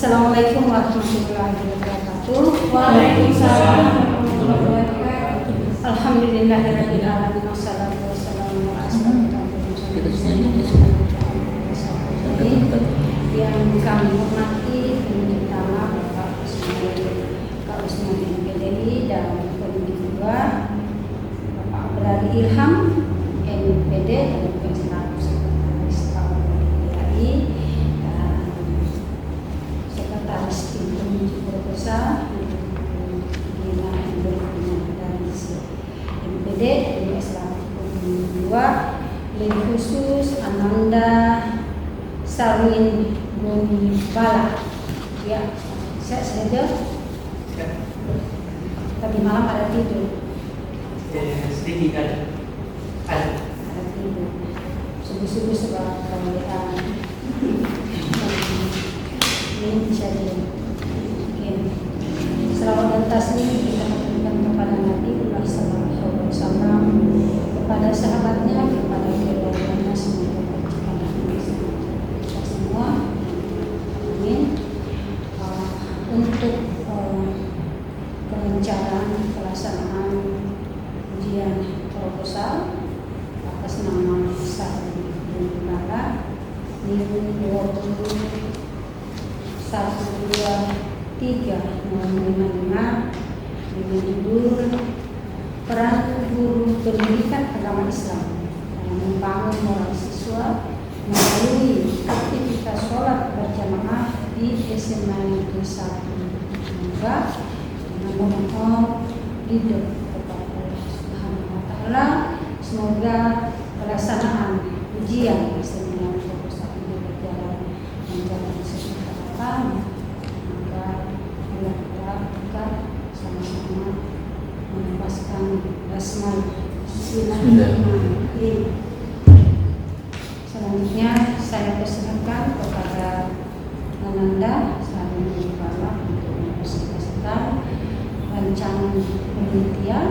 Assalamualaikum warahmatullahi wabarakatuh. Waalaikumsalam warahmatullahi wabarakatuh. Alhamdulillahirabbil alamin wassalatu wassalamu ala asyrofil yang kami hormati pertama Bapak Usman MPDI dan Komisi 2 Bapak Beradi Ilham MPD dan Sekretaris KPI dan Sekretaris Tim Komisi Proposal dari MPD dan Komisi 2 lebih khusus Ananda Sarwin Bonibala. Ya, saya saja. Tadi malam ada tidur. Sedikit ada tidur. Subuh-subuh sebab kemudian ini bisa selamat dan taslim kita berikan kepada Nabi Sallallahu Alaihi Wasallam, kepada sahabatnya, kepada keluarganya, semoga kepada kita semua. Amin. Untuk perencanaan pelaksanaan ujian proposal atas nama Sarwin Bonibala NIM 2123 dengan judul Peran Guru Pendidikan Agama Islam dalam membangun moral siswa melalui aktivitas sholat berjamaah di SMA Negeri 1. Semoga dengan memohon ridho kepada Allah Subhanahu wa Ta'ala, semoga pelaksanaan ujian seminar proposal ini berjalan menjalankan sesuai harapan. Semoga kita sama-sama menepaskan basmalah Bismillahirrahmanirrahim. Selanjutnya saya persilakan kepada Ananda Sarwin Bonibala untuk mempresentasikan rancangan penelitian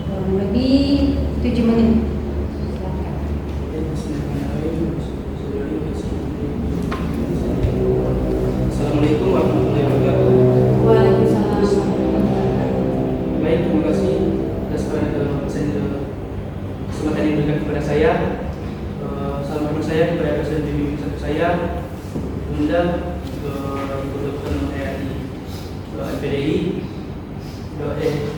kurang lebih 7 menit. Silakan. Assalamualaikum warahmatullahi wabarakatuh. Waalaikumsalam. Baik, terima kasih atas kesempatan yang diberikan kepada saya. Salam hormat saya kepada dosen bimbing satu saya, Bunda Ibu Dr. Nurhayati MPDI,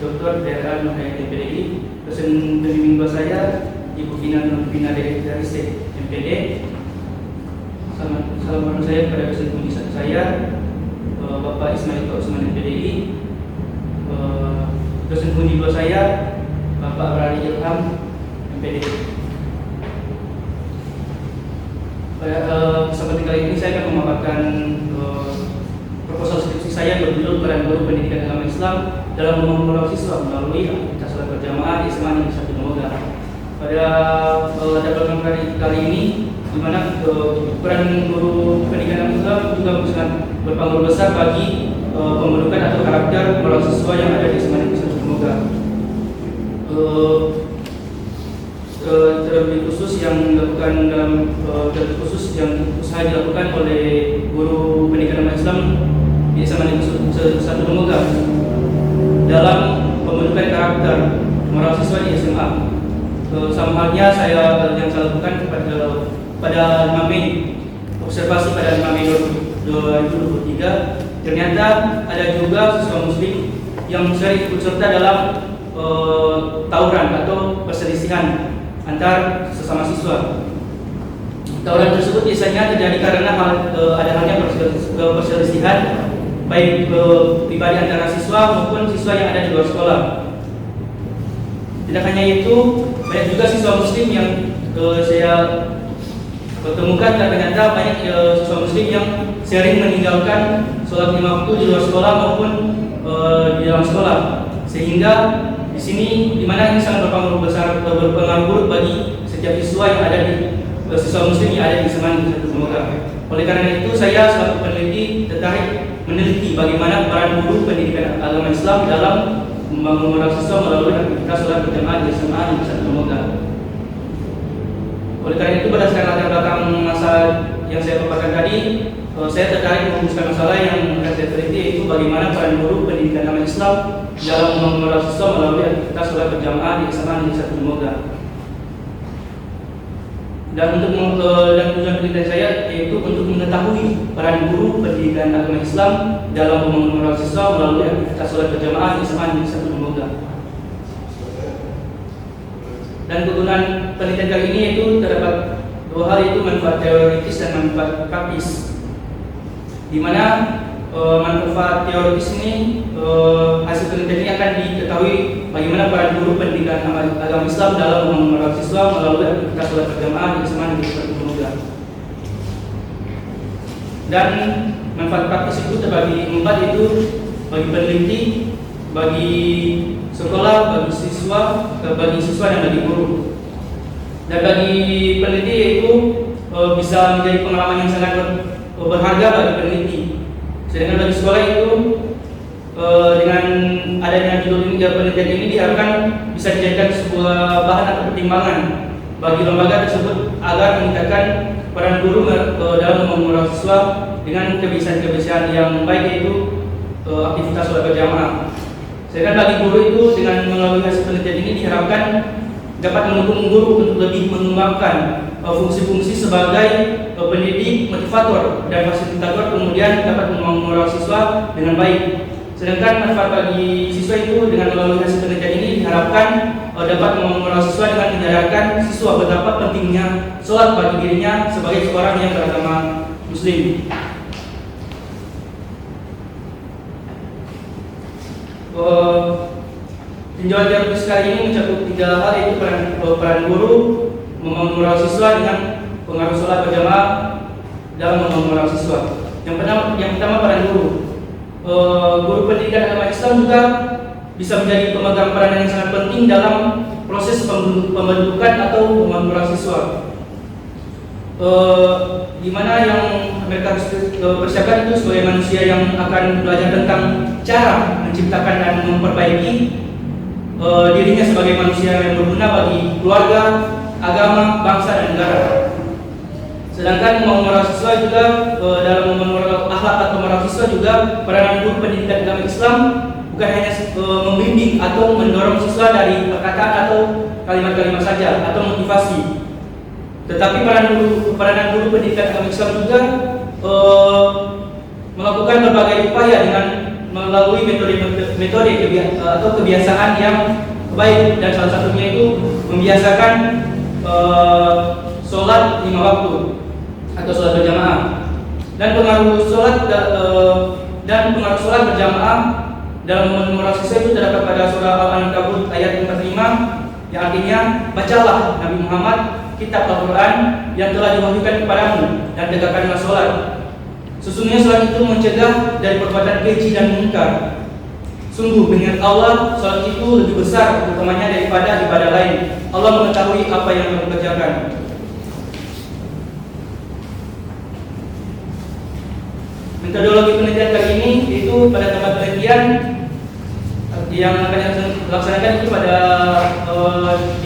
Dr. Daerah Nurhayati MPDI, dosen bimbing 2 saya, Ibu Vina Nurvina dari MPD. Salam hormat saya kepada dosen bimbing satu saya, Bapak Ismail Usman MPDI, dosen bimbing 2 saya, Bapak Beradi Ilham MPDI. Pada kesempatan kali ini saya akan memaparkan proposal skripsi saya berjudul Peran Guru Pendidikan Agama Islam dalam membangun moral siswa melalui aktivitas sholat berjamaah di SMA Negeri 1 Moga. Pada dalam kali ini, di mana peran guru pendidikan agama Islam juga sangat berpengaruh besar bagi pembentukan atau karakter moral siswa yang ada di SMA Negeri 1 Moga. Terlebih khusus yang dilakukan usaha dilakukan oleh guru pendidikan agama Islam di SMA Negeri 1 Moga dalam pembentukan karakter moral siswa di SMA. Sama halnya yang saya lakukan pada 5 Mei, observasi pada 5 Mei 2023, ternyata ada juga siswa muslim yang sering ikut serta dalam tawuran atau perselisihan antar sesama siswa. Tawuran tersebut biasanya terjadi karena ada halnya perselisihan baik pribadi antara siswa maupun siswa yang ada di luar sekolah. Tidak hanya itu, banyak juga siswa muslim yang saya ketemukan, ternyata banyak siswa muslim yang sering meninggalkan sholat 5 waktu di luar sekolah maupun di dalam sekolah, sehingga di sini dimana ini sangat berpengaruh buruk bagi setiap siswa yang ada di siswa muslim yang ada di SMA Negeri 1 Moga. Oleh karena itu saya selaku peneliti tertarik meneliti bagaimana peran guru pendidikan agama Islam dalam membangun moral siswa melalui aktivitas sholat berjamaah di SMA Negeri 1 Moga. Oleh karena itu berdasarkan latar belakang masa yang saya paparkan tadi, saya tertarik merumuskan masalah yang akan saya teliti, yaitu bagaimana peran guru pendidikan agama Islam dalam membangun moral siswa melalui aktivitas sholat berjamaah di SMA Negeri 1 Moga. Dan dan tujuan penelitian saya yaitu untuk mengetahui peran guru pendidikan agama Islam dalam membangun moral siswa melalui aktivitas sholat berjamaah di SMA Negeri 1 Moga. Dan kegunaan penelitian kali ini yaitu terdapat dua hal, yaitu manfaat teoritis dan manfaat praktis. Di mana manfaat teoritis ini hasil penelitian ini akan diketahui bagaimana peran guru pendidikan agama Islam dalam membangun moral siswa melalui aktivitas sholat berjamaah di SMA Negeri 1 Moga. Dan manfaat praktis itu terbagi empat, yaitu bagi peneliti, bagi sekolah, bagi siswa dan bagi guru. Dan bagi peneliti yaitu bisa menjadi pengalaman yang sangat berharga bagi peneliti. Sedangkan bagi sekolah itu dengan adanya judul ini, penelitian ini diharapkan bisa dijadikan sebuah bahan atau pertimbangan bagi lembaga tersebut agar meningkatkan peran guru dalam membangun moral siswa dengan kebiasaan-kebiasaan yang baik, yaitu aktivitas sholat berjamaah. Sedangkan bagi guru itu dengan melalui hasil penelitian ini diharapkan dapat mendukung guru untuk lebih mengembangkan fungsi-fungsi sebagai pendidik, motivator, dan fasilitator, kemudian dapat membangun moral siswa dengan baik. Sedangkan manfaat bagi siswa itu dengan melalui hasil penelitian ini diharapkan dapat membangun moral siswa dengan menyadarkan siswa betapa pentingnya sholat bagi dirinya sebagai seorang yang beragama Muslim. Tinjauan teoritis kali ini mencakup tiga hal, yaitu peran guru membangun moral siswa dengan pengaruh sholat berjamaah dalam membangun moral siswa. Yang pertama peran guru. Guru pendidikan agama Islam juga bisa menjadi pemegang peranan yang sangat penting dalam proses pembentukan atau membangun moral siswa. Di mana yang mereka harus persiapkan itu sebagai manusia yang akan belajar tentang cara menciptakan dan memperbaiki dirinya sebagai manusia yang berguna bagi keluarga, agama, bangsa, dan negara. Sedangkan membangun moral siswa juga dalam membangun akhlak atau moral siswa juga peranan guru pendidikan agama Islam bukan hanya membimbing atau mendorong siswa dari perkataan atau kalimat-kalimat saja atau motivasi, tetapi peranan guru pendidikan agama Islam juga melakukan berbagai upaya dengan melalui metode atau kebiasaan yang baik, dan salah satunya itu membiasakan sholat 5 waktu atau sholat berjamaah. Dan pengaruh sholat berjamaah dalam moral siswa itu terdapat pada surah Al-Ankabut ayat 45 yang artinya, bacalah Nabi Muhammad kitab Al-Quran yang telah diwahyukan kepadamu dan tegakkanlah sholat. Sesungguhnya sholat itu mencegah dari perbuatan keji dan mungkar. Sungguh mengingat Allah, sholat itu lebih besar utamanya daripada ibadah lain. Allah mengetahui apa yang kamu kerjakan. Metodologi penelitian kali ini yaitu pada tempat penelitian yang akan dilaksanakan itu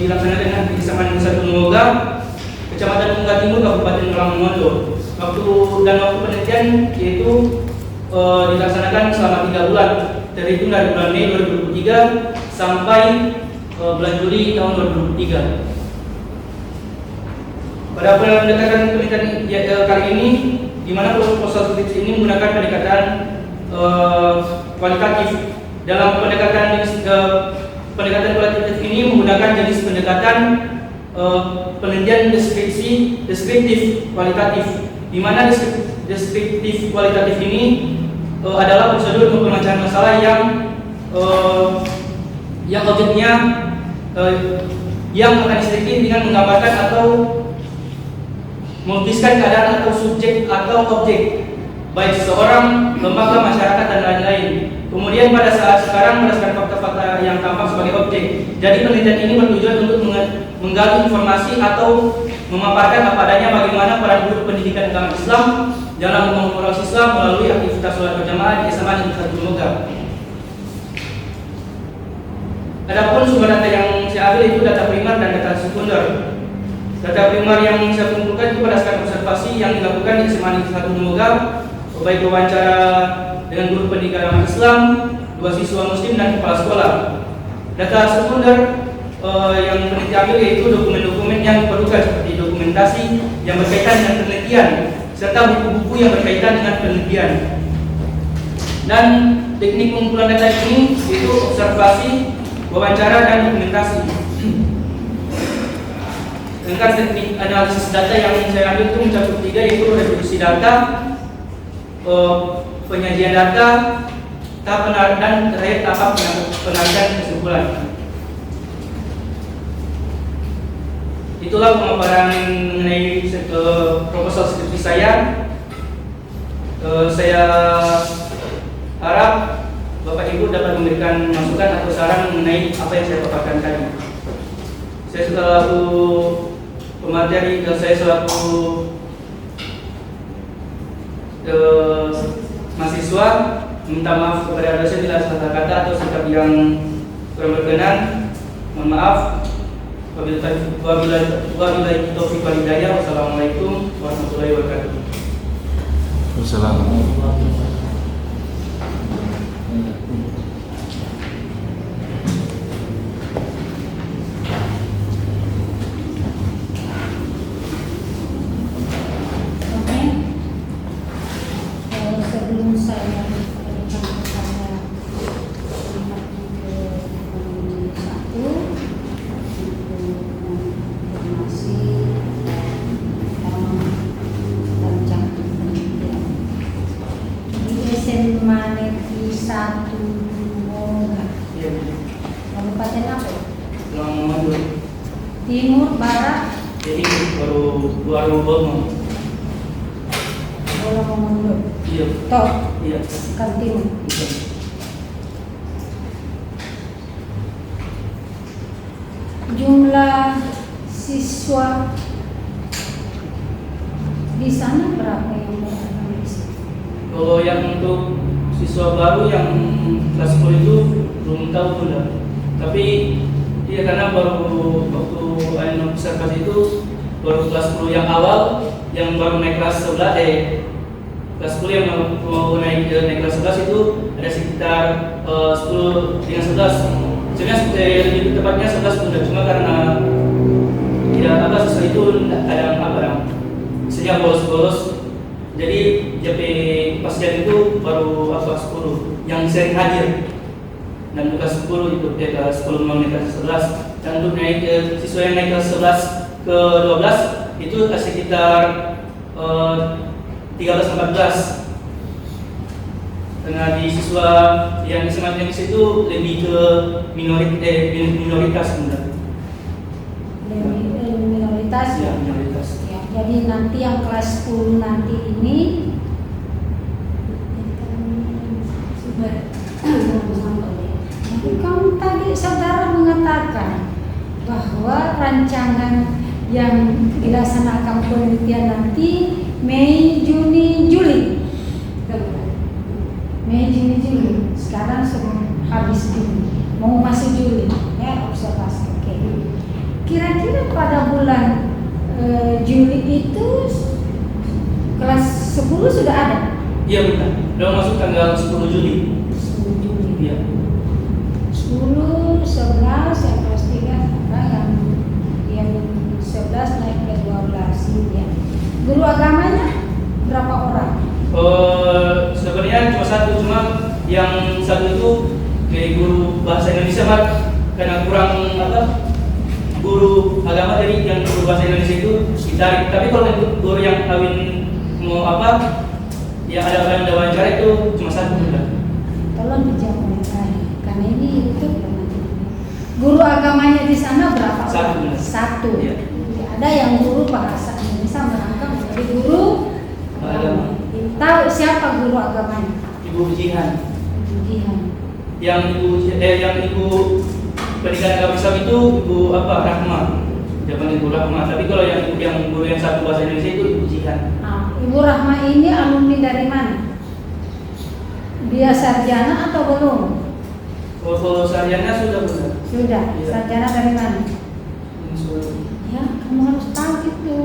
dilaksanakan di SMA Negeri 1 Moga, Kecamatan Munggah Timur, Kabupaten Malang Mondo. Waktu penelitian yaitu dilaksanakan selama 3 bulan, terhitung dari bulan Mei 2023 sampai bulan Juli tahun 2023. Pada pendekatan penelitian kali ini, di mana proposal skripsi ini menggunakan pendekatan kualitatif. Dalam pendekatan kualitatif ini menggunakan jenis pendekatan penelitian deskriptif kualitatif, di mana deskriptif kualitatif ini adalah prosedur pemecahan masalah yang objeknya yang akan diselidiki dengan menggambarkan atau melukiskan keadaan atau subjek atau objek, baik seseorang, lembaga, masyarakat, dan lain-lain. Kemudian pada saat sekarang berdasarkan fakta-fakta yang tampak sebagai objek. Jadi penelitian ini bertujuan untuk menggali informasi atau memaparkan apa adanya bagaimana peran guru pendidikan agama Islam dalam membangun moral siswa melalui aktivitas sholat berjamaah di SMA Negeri 1 Moga. Adapun sumber data yang saya ambil itu data primer dan data sekunder. Data primer yang saya kumpulkan itu berdasarkan observasi yang dilakukan di SMA Negeri 1 Moga baik wawancara dengan guru pendidikan agama Islam, 2 siswa muslim dan kepala sekolah. Data sekunder yang peneliti ambil yaitu dokumen-dokumen yang diperlukan seperti dokumentasi yang berkaitan dengan penelitian serta buku-buku yang berkaitan dengan penelitian. Dan teknik pengumpulan data ini yaitu observasi, wawancara, dan dokumentasi. Sedangkan teknik analisis data yang saya ambil itu mencakup 3 yaitu reproduksi data, penyajian data, tahap penarikan, dan terakhir tahap penarikan kesimpulan. Itulah pemaparan mengenai proposal skripsi saya. Saya harap Bapak Ibu dapat memberikan masukan atau saran mengenai apa yang saya paparkan tadi. Saya selaku pemateri dan saya selaku mahasiswa minta maaf kepada dosen bila salah kata atau sikap yang kurang berkenan. Mohon maaf. Wabillahi taufiq wal hidayah. Wassalamualaikum warahmatullahi wabarakatuh. Wassalamualaikum. Sebelum saya berikan kepada satu informasi tentang rancangan penelitian di SMA Negeri 1 Moga. Kabupaten apa? Timur, Barat, Jadi baru Bono. Bola Mundur. Iya. Toh, Iya. kan timur. Iya. Jumlah siswa di sana berapa yang beragama Islam? Kalau yang untuk siswa baru yang kelas 10 itu belum tahu sudah. Tapi iya karena baru waktu observasi itu baru kelas 10 yang awal yang baru naik kelas 11 kelas 10 yang mau naik kelas 11 itu ada sekitar 10 dengan 11. Sebenarnya lebih tepatnya 11 sudah cuma karena tidak apa siswa itu kadang apa misalnya bolos-bolos. Jadi JP pasien itu baru apa 10 yang sering hadir. Dan untuk kelas 10 itu kelas 10 mau naik kelas 11. Dan untuk naik siswa yang naik kelas 11 ke 12 itu sekitar 13-14. Karena di siswa yang SMA Negeri itu lebih ke minoritas sebenarnya. Minoritas Ya, minoritas. ya, jadi nanti yang kelas 10 nanti ini kamu tadi saudara mengatakan bahwa rancangan yang dilaksanakan penelitian nanti Mei, Juni, Juli. Mei, Juni, Juli. Sekarang habis Juni, mau masuk Juli, ya observasi. Oke. Kira-kira pada bulan Juli itu kelas 10 sudah ada? Iya benar. Udah masuk tanggal 10 Juli. 10 Juli. Iya. 10, 11, yang kelas 3 ada yang 11 naik ke 12 ya. Guru agamanya berapa orang? Sebenarnya cuma satu, cuma yang satu itu dari guru bahasa Indonesia Pak, karena kurang guru agama dari yang guru bahasa Indonesia itu ditarik. Tapi kalau guru yang kawin mau ya ada wawancara itu cuma satu udah. Tolong dijawab yang terakhir, karena ini YouTube. Guru agamanya di sana berapa? Satu. Satu. Iya. Ada yang guru bahasa Indonesia merangkap menjadi guru agama. Tahu siapa guru agamanya? Ibu Jihan. Jihan. Yang ibu pendidikan agama Islam itu Ibu Rahma. Jangan Ibu Rahma. Tapi kalau yang guru yang satu bahasa Indonesia itu Ibu Jihan. Ibu Rahma ini alumni dari mana? Dia sarjana atau belum? Kalau sarjana sudah benar. Sudah. Iya. Sarjana dari mana? Ya, Sudah. kamu harus tahu itu.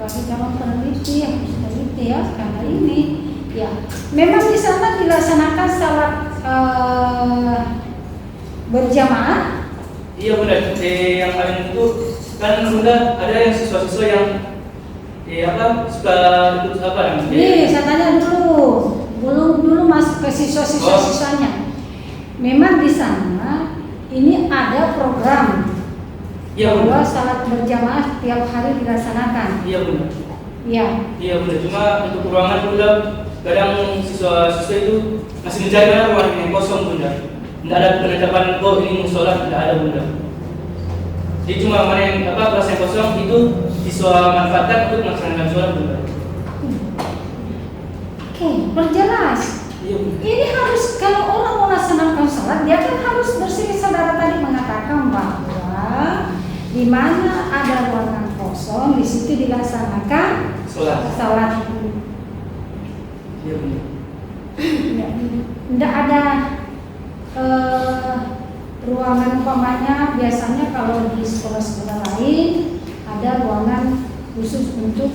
Sebagai calon peneliti harus teliti ya. Karena ini Ya, memang di sana dilaksanakan salat berjamaah. Iya Bunda, yang paling itu kan Bunda ada yang siswa-siswa yang suka ikut apa namanya? Nih, saya tanya dulu masuk ke siswa-siswanya. Memang di sana ini ada program bahwa salat berjamaah tiap hari dilaksanakan. Iya Bunda. Iya. Iya Bunda, cuma untuk ruangan Bunda kadang siswa-siswa itu masih menjaga ruangan yang kosong Bunda. Tidak ada penetapan ini musola, tidak ada Bunda. Jadi cuma mana yang kelas yang kosong itu siswa manfaatkan untuk melaksanakan sholat Bunda. Oke, perjelas. Iya Bunda. Ini harus kalau orang mau melaksanakan sholat, dia kan harus bersih. Saudara tadi mengatakan bahwa di mana ada ruangan kosong, di situ dilaksanakan sholat. Iya Bunda. Tidak ada ruangan umpamanya. Biasanya kalau di sekolah-sekolah lain ada ruangan khusus untuk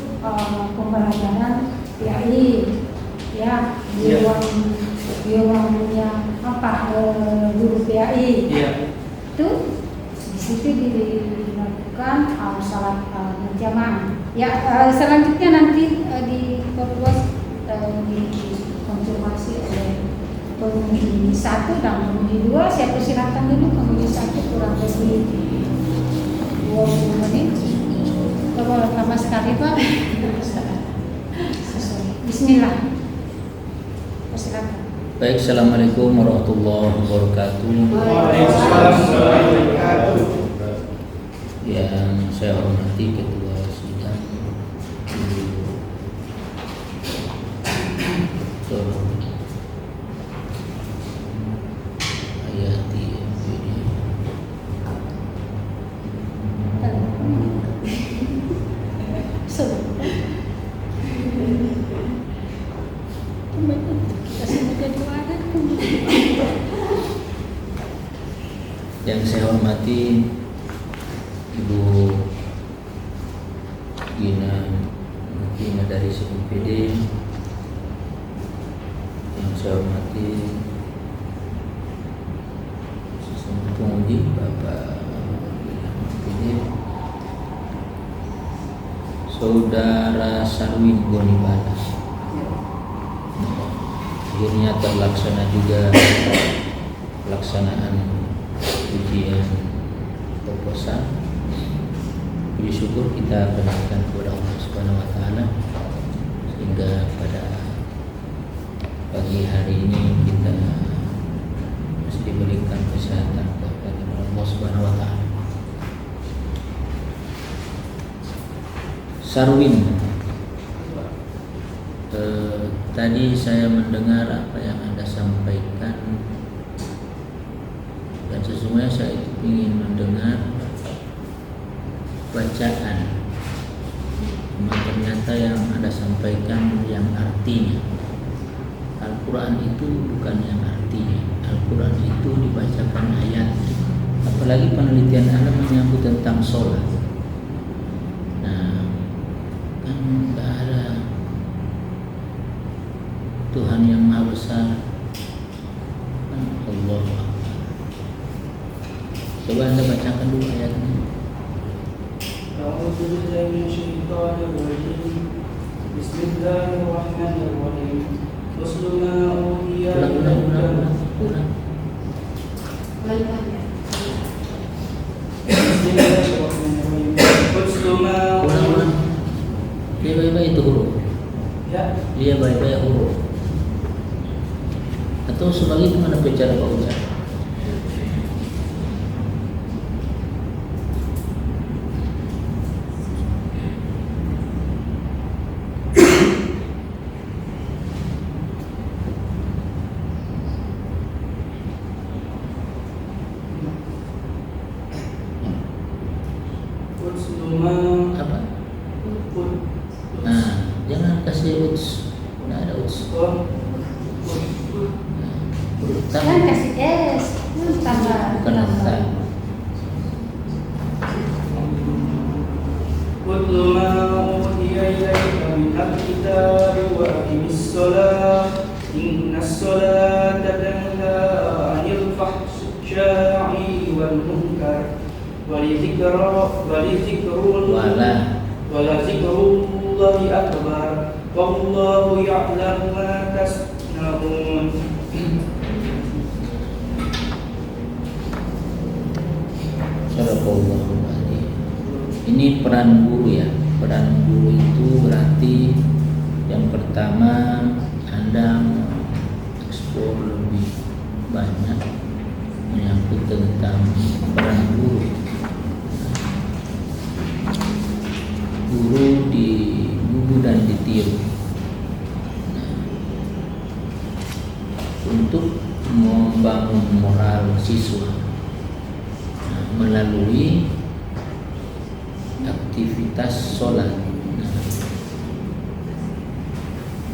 pembelajaran PAI, ya di ruang punya guru PAI. Itu di situ dilakukan salat berjamaah. Ya, selanjutnya nanti diperluas dikonfirmasi oleh pengemudi 1 dan pengemudi 2. Saya persilakan dulu pengemudi 1 kurang lebih 20 menit. Kalau lama sekali Pak. Bismillah. Persilakan. Baik, assalamualaikum warahmatullahi wabarakatuh. Waalaikumsalam warahmatullahi wabarakatuh. Yang saya hormati Ketua Sidang Dr. Hayati MPD. Yang saya hormati Ibu Gina dari CMPD, yang saya hormati sesama penguji Bapak CMPD, Saudara Sarwin Gonibala. Akhirnya terlaksana juga pelaksanaan ujian proposal. Puji syukur kita panjatkan kepada Allah Subhanahu wa taala sehingga pada pagi hari ini kita mesti diberikan kesehatan kepada Allah Subhanahu wa taala. Sarwin, tadi saya mendengar apa yang Anda sampaikan dan sesungguhnya saya itu ingin mendengar bacaan. Ternyata yang Anda sampaikan yang artinya. Al-Quran itu bukan yang artinya. Al-Quran itu dibacakan ayat. Apalagi penelitian Anda menyangkut tentang sholat. Nah, kan tidak ada Tuhan yang Maha Besar. Allah. Coba Anda bacakan dulu ayatnya. Bismillahirrahmanirrahim. Ulang. Ulang. Dia baik-baik itu huruf. Ya. Dia baik-baik huruf. Atau sebagai mana bicara Pak Ustaz? Apa? Nah, jangan kasih uts. Nah, ada uts. Jangan kasih S, tambah. Utlu ma uhiya ilaika min الكتاب وأقم الصلاة إن الصلاة تنهى عن الفحشاء والمنكر ولذكر الله أكبر والله يعلم ما تصنعون. Ini peran guru ya. Peran guru itu berarti yang pertama Anda eksplor lebih banyak menyangkut tentang peran guru. Guru digugu dan ditiru untuk membangun moral siswa melalui aktivitas sholat.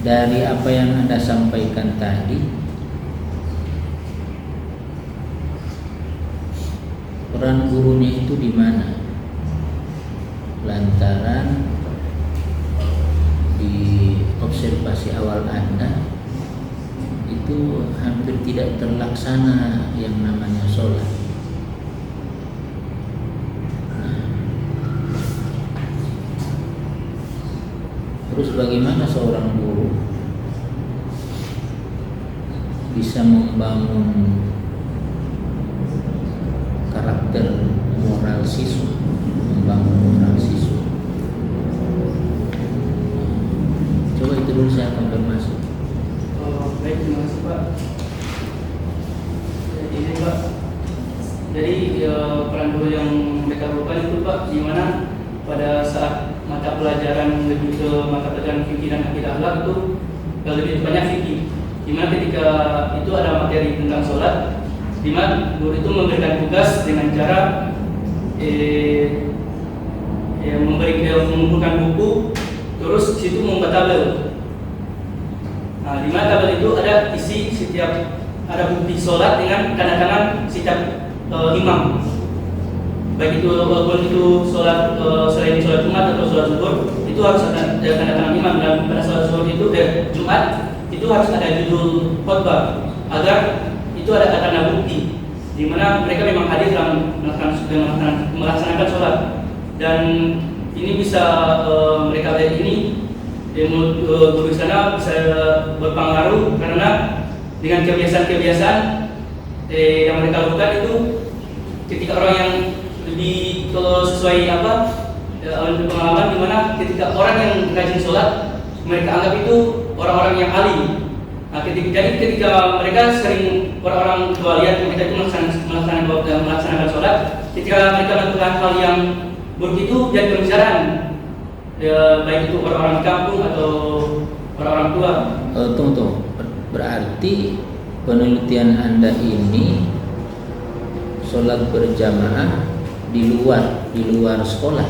Dari apa yang Anda sampaikan tadi, peran gurunya itu di mana? Lantaran di observasi awal Anda itu hampir tidak terlaksana yang namanya sholat. Terus bagaimana seorang guru bisa membangun karakter moral siswa, membangun moral siswa? Coba itu dulu saya konfirmasi. Baik, terima kasih Pak. Ini Pak, jadi peran guru yang mereka lakukan itu Pak, di mana pada saat mata pelajaran lebih ke mata pelajaran fikih dan akidah akhlak itu lebih banyak fikih. Dimana ketika itu ada materi tentang sholat, dimana guru itu memberikan tugas dengan cara mengumpulkan buku, terus situ membuat tabel. Nah, dimana tabel itu ada isi setiap ada bukti sholat dengan tanda tangan setiap imam. Baik itu walaupun itu sholat selain sholat Jumat atau sholat zuhur, itu harus ada tanda tangan imam. Dan pada sholat zuhur itu Jumat itu harus ada judul khutbah agar itu ada tanda bukti di mana mereka memang hadir dalam melaksanakan sholat. Dan ini bisa mereka lihat ini guru di sana bisa berpengaruh karena dengan kebiasaan-kebiasaan yang mereka lakukan itu ketika orang yang lebih sesuai pengalaman di mana ketika orang yang rajin sholat mereka anggap itu orang-orang yang alim. Nah, ketika mereka sering orang-orang tua lihat mereka itu melaksanakan sholat, ketika mereka melakukan hal yang buruk itu jadi pembicaraan, baik itu orang-orang di kampung atau orang-orang tua. Tunggu. Berarti penelitian Anda ini sholat berjamaah di luar sekolah?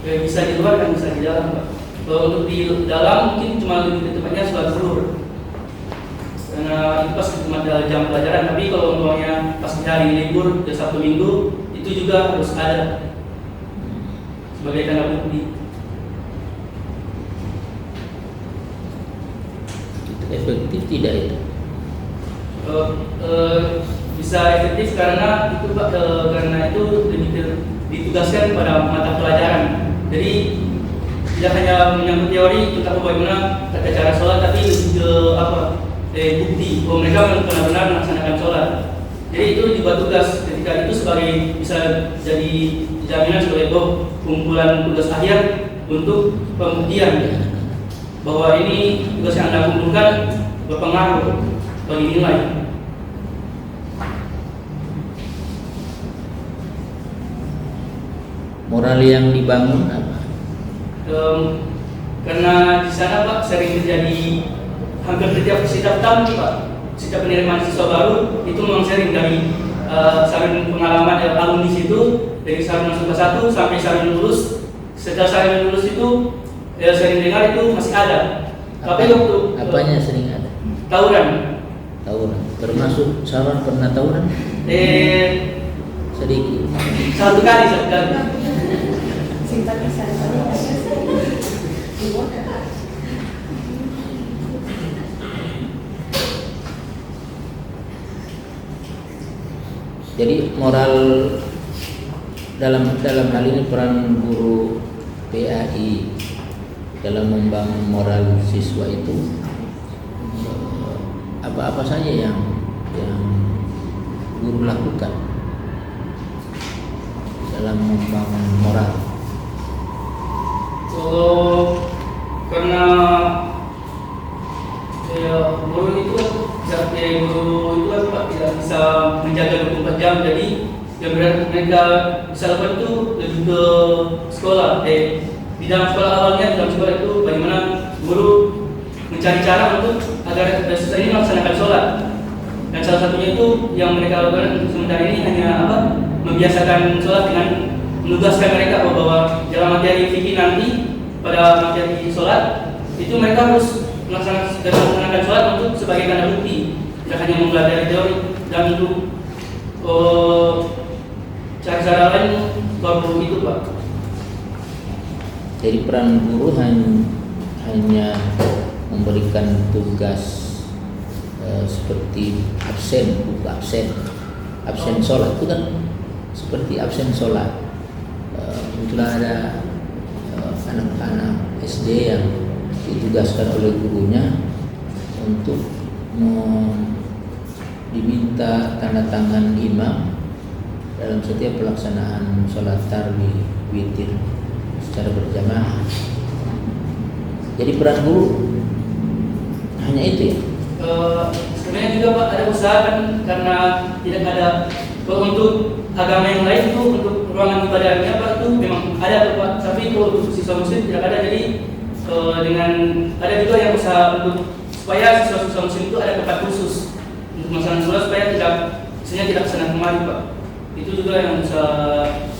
Bisa di luar dan bisa di dalam, Pak. Kalau untuk di dalam mungkin cuma lebih tepatnya sholat zuhur, karena itu pas cuma jam pelajaran. Tapi kalau umpamanya pas hari libur Sabtu Minggu itu juga harus ada sebagai tanda bukti. Itu efektif tidak itu? Bisa efektif karena itu Pak, karena itu lebih ditugaskan pada mata pelajaran. Jadi tidak hanya menyangkut teori tentang bagaimana tata cara sholat, tapi lebih ke bukti bahwa mereka benar-benar melaksanakan sholat. Jadi itu dibuat tugas ketika itu sebagai bisa jadi jaminan sebagai kumpulan tugas akhir untuk pembuktian bahwa ini tugas yang Anda kumpulkan berpengaruh bagi nilai. Moral yang dibangun apa? Karena di sana Pak sering terjadi hampir setiap tahun Pak, setiap penerimaan siswa baru itu memang sering dari salin pengalaman alumni situ, dari salin masuk ke 1 sampai salin lulus. Setelah salin lulus itu sering dengar itu masih ada. Tapi waktu apanya sering ada? Tawuran. Termasuk Sawan pernah tawuran? Sedikit. Satu kali. Jadi moral dalam hal ini peran guru PAI dalam membangun moral siswa itu apa-apa saja yang guru lakukan dalam membangun moral. Karena guru itu Pak tidak bisa menjaga 24 jam, jadi yang mereka bisa lakukan itu lebih ke sekolah. Di dalam sekolah awalnya, dalam sekolah itu bagaimana guru mencari cara untuk agar siswa ini melaksanakan sholat. Dan salah satunya itu yang mereka lakukan sementara ini hanya membiasakan sholat dengan menugaskan mereka bahwa dalam materi fikih nanti pada materi sholat itu mereka harus melaksanakan sholat untuk sebagai tanda bukti, tidak hanya mempelajari teori. Dan untuk cara-cara lain baru itu Pak. Jadi peran guru hanya memberikan tugas seperti absen sholat itu kan seperti absen sholat. Kebetulan ada anak-anak SD yang ditugaskan oleh gurunya untuk diminta tanda tangan imam dalam setiap pelaksanaan sholat tarawih witir secara berjamaah. Jadi peran guru hanya itu ya. Sebenarnya juga Pak ada usaha kan, karena tidak ada untuk agama yang lain itu untuk ruangan ibadahnya Pak itu memang ada Pak, tapi untuk siswa muslim tidak ada. Jadi dengan ada juga yang usaha untuk supaya siswa-siswa muslim itu ada tempat khusus untuk melaksanakan sholat supaya tidak kesana kemari Pak. Itu juga yang bisa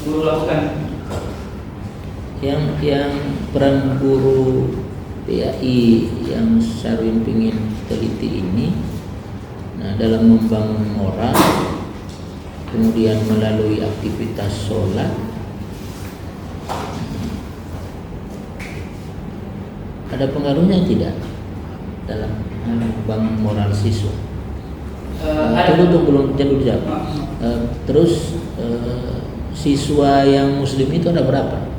guru lakukan. Yang peran guru PAI yang Syarwin ingin teliti ini, nah dalam membangun moral, kemudian melalui aktivitas sholat, ada pengaruhnya tidak dalam membangun moral siswa? Belum jawab. Terus siswa yang muslim itu ada berapa?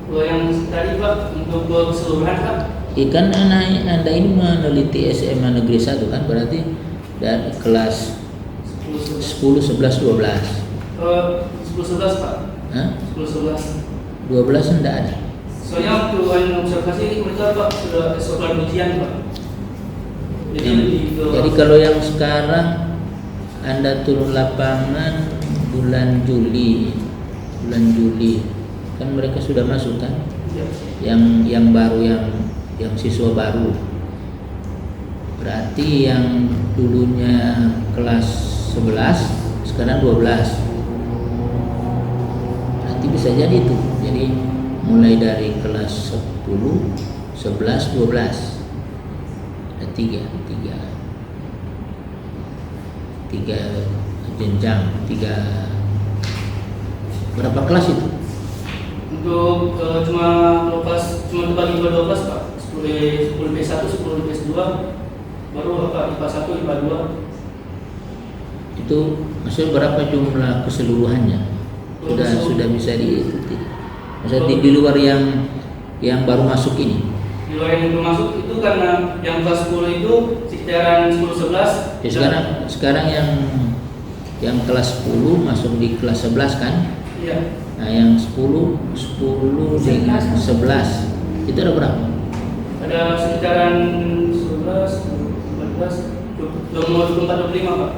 Yang tadi Pak untuk keseluruhan Pak? Ikan anda ini meneliti SMA Negeri 1 kan, berarti dari kelas 10, 11, 12. 10, 11 Pak. 10, 11. 12 enggak ada. Soalnya waktu observasi mereka Pak sudah sekolah ujian Pak. Jadi kalau yang sekarang anda turun lapangan bulan Juli kan mereka sudah masuk kan? Ya. Yang baru yang siswa baru. Berarti yang dulunya kelas 11 sekarang 12. Berarti bisa jadi itu. Jadi mulai dari kelas 10, 11, 12. Ada tiga jenjang, berapa kelas itu? Untuk cuma terbagi 12 Pak. 10 IPS 1, 10 IPS 2, baru IPA 1, IPA 2. Itu maksudnya berapa jumlah keseluruhannya? Sudah bisa diikuti. Maksudnya di luar yang baru masuk ini. Di luar yang baru masuk itu karena yang kelas 10 itu sekitaran 10 11. Ya, sekarang yang kelas 10 masuk di kelas 11 kan? Iya. Nah, yang 10 dengan 11 itu ada berapa? Ada sekitaran 11, 14, 24, 25 Pak.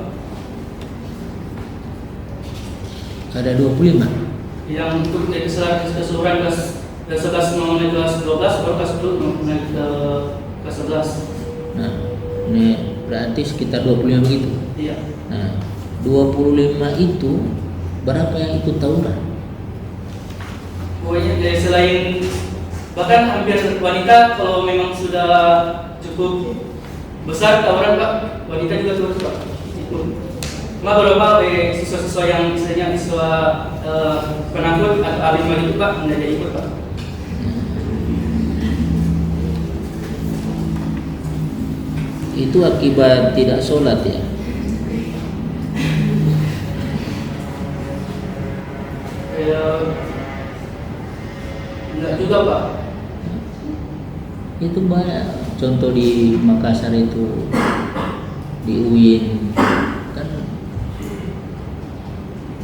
Ada 25. Yang untuk keseluruhan kelas 11 mau naik kelas 12, baru kelas 10 mau naik ke kelas 11. Nah, ini berarti sekitar 25 begitu. Iya. Nah, 25 itu berapa yang ikut tawuran? Pokoknya selain bahkan hampir wanita kalau memang sudah cukup besar tawuran Pak, wanita juga turun Pak. Ikut. Cuma beberapa siswa-siswa yang misalnya siswa penakut atau alim itu Pak tidak jadi ikut Pak. Itu akibat tidak sholat ya? enggak juga Pak. Itu banyak contoh di Makassar itu, di UIN kan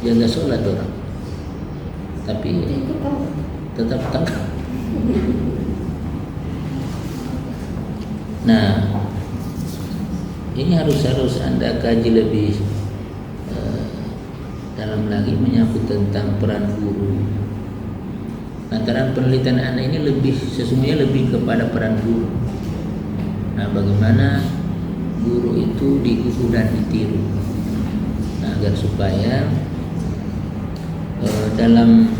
jaga sholat orang, tapi Itu tahu. tetap tangkap. Nah, ini harus Anda kaji lebih dalam lagi menyangkut tentang peran guru. Lantaran penelitian Anda ini sesungguhnya lebih kepada peran guru. Nah, bagaimana guru itu digugu dan ditiru. Nah, agar supaya dalam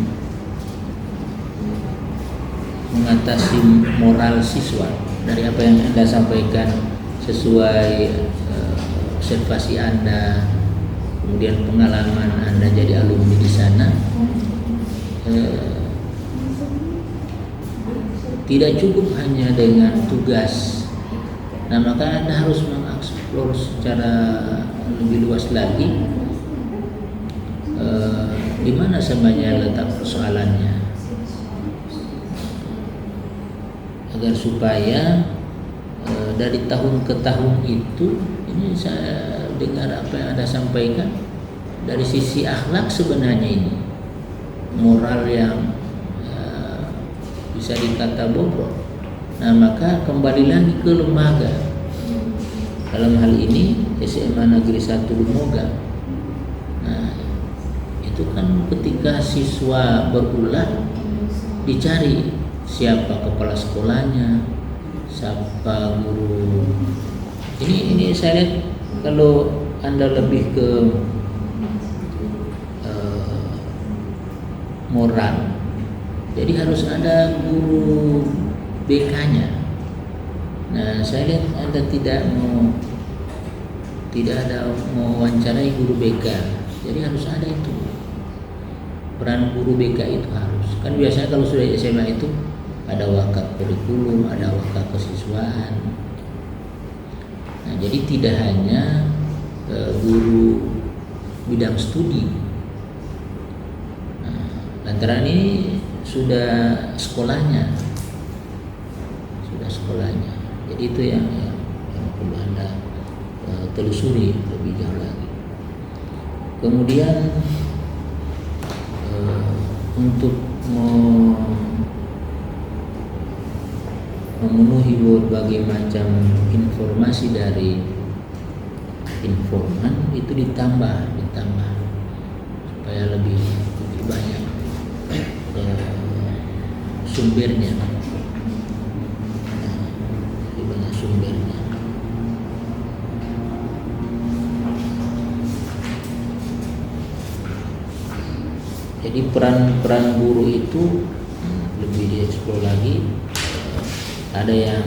mengatasi moral siswa dari apa yang Anda sampaikan sesuai observasi Anda, kemudian pengalaman Anda jadi alumni di sana, tidak cukup hanya dengan tugas. Nah, maka Anda harus mengeksplor secara lebih luas lagi di mana sebenarnya letak persoalannya, agar supaya dari tahun ke tahun itu, ini saya dengar apa yang Anda sampaikan, dari sisi akhlak sebenarnya ini moral yang bisa dikata bobrok. Nah, maka kembali lagi ke lembaga. Dalam hal ini SMA Negeri 1 Lumoga. Nah, itu kan ketika siswa berulang dicari siapa kepala sekolahnya, siapa guru. Ini saya lihat kalau Anda lebih ke moral, jadi harus ada guru BK-nya. Nah, saya lihat Anda tidak ada mewawancarai guru BK, jadi harus ada itu. Peran guru BK itu harus. Kan biasanya kalau sudah SMA itu ada wakaf kurikulum, ada wakaf kesiswaan. Nah, jadi tidak hanya guru bidang studi. Nah, lantaran ini sudah sekolahnya. Jadi itu yang perlu Anda telusuri lebih jauh lagi. Kemudian untuk memenuhi berbagai macam informasi dari informan itu ditambah supaya lebih banyak sumbernya. Jadi peran guru itu lebih dieksplor lagi. Ada yang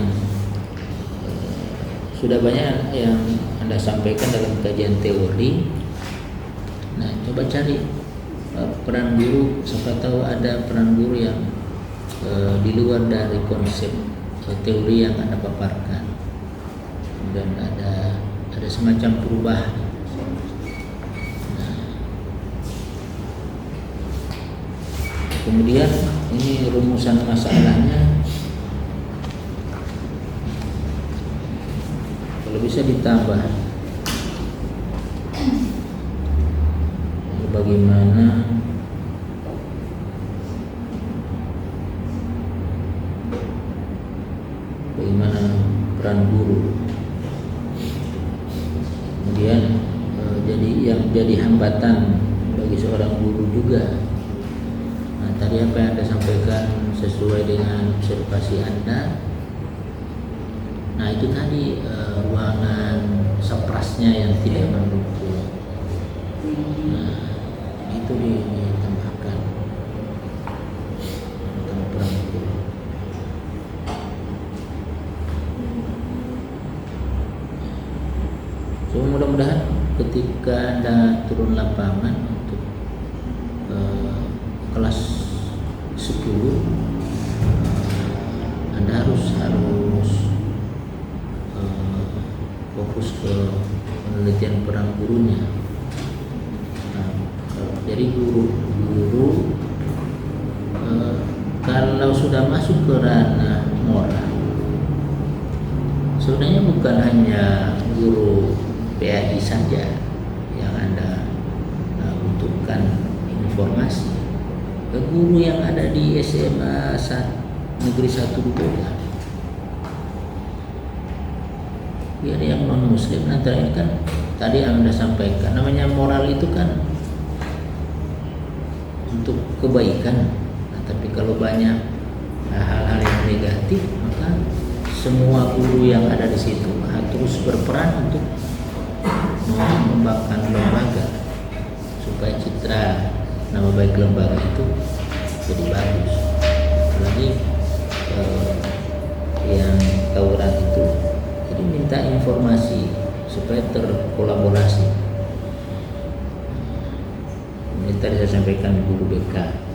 sudah banyak yang Anda sampaikan dalam kajian teori. Nah, coba cari peran guru. Siapa tahu ada peran guru yang di luar dari konsep teori yang Anda paparkan, dan ada semacam perubahan. Kemudian ini rumusan masalahnya kalau bisa ditambah bagaimana peran guru. Kemudian jadi hambatan bagi seorang guru juga. Tadi apa yang Anda sampaikan sesuai dengan observasi Anda. Nah, itu tadi ruangan seprasnya yang tidak mendukung. Nah, itu ditambahkan tentang peran guru. So, mudah-mudahan ketika Anda turun lapangan untuk kelas 10, Anda harus fokus ke penelitian peran gurunya. Nah, jadi guru kalau sudah masuk ke ranah moral, sebenarnya bukan hanya guru PAI saja yang Anda butuhkan informasi. Guru yang ada di SMA Negeri 1 Duboga, biar yang non muslim antara ini kan tadi yang Anda sampaikan, namanya moral itu kan untuk kebaikan. Nah, tapi kalau banyak hal-hal yang negatif, maka semua guru yang ada di situ terus berperan untuk mengembangkan lembaga supaya citra nama baik lembaga itu jadi bagus. Apalagi yang tawuran itu, jadi minta informasi supaya terkolaborasi. Ini tadi saya sampaikan guru BK.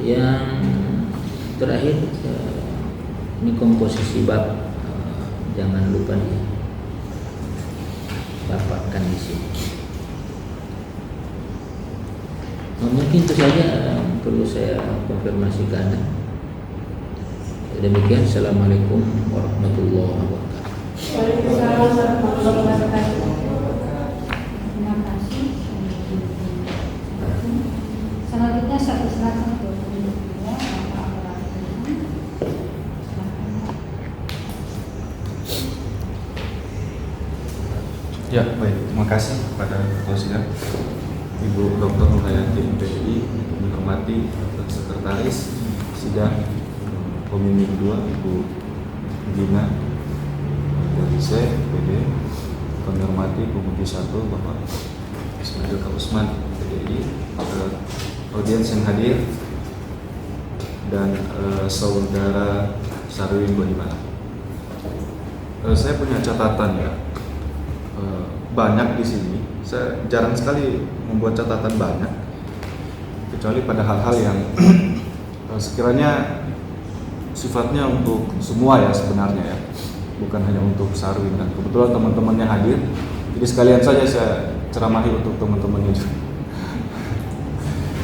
Yang terakhir, ini komposisi bab, jangan lupa didapatkan di sini. Mungkin itu saja perlu saya konfirmasi ke Anda. Demikian, Assalamualaikum warahmatullahi wabarakatuh. Waalaikumsalam warahmatullahi wabarakatuh. Terima kasih. Selanjutnya satu silakan. Ya, baik. Terima kasih kepada Ketua Sidang Ibu Dr. Nurhayati MPI, yang menghormati Sekretaris Sidang Pembimbing 2 Ibu Gina dari PD, kami hormati Pembimbing 1 Bapak Ismail Usman PDI, audiens yang hadir, dan saudara Sarwin Bonimana. Saya punya catatan ya. Banyak di sini. Saya jarang sekali membuat catatan banyak, kecuali pada hal-hal yang sekiranya sifatnya untuk semua ya sebenarnya ya, bukan hanya untuk Sarwin. Dan kebetulan teman-temannya hadir, jadi sekalian saja saya ceramahi untuk teman-temannya juga.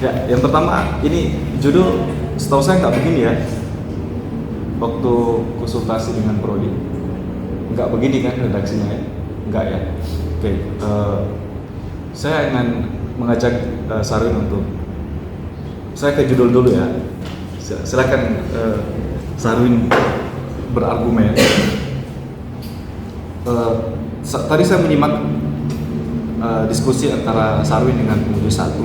Ya, yang pertama ini judul setahu saya nggak begini ya. Waktu konsultasi dengan Prodi nggak begini kan redaksinya ya, nggak ya. Oke, saya ingin mengajak Sarwin untuk, saya ke judul dulu ya. Silakan Sarwin berargumen. Tadi saya menyimak diskusi antara Sarwin dengan pengunjung 1.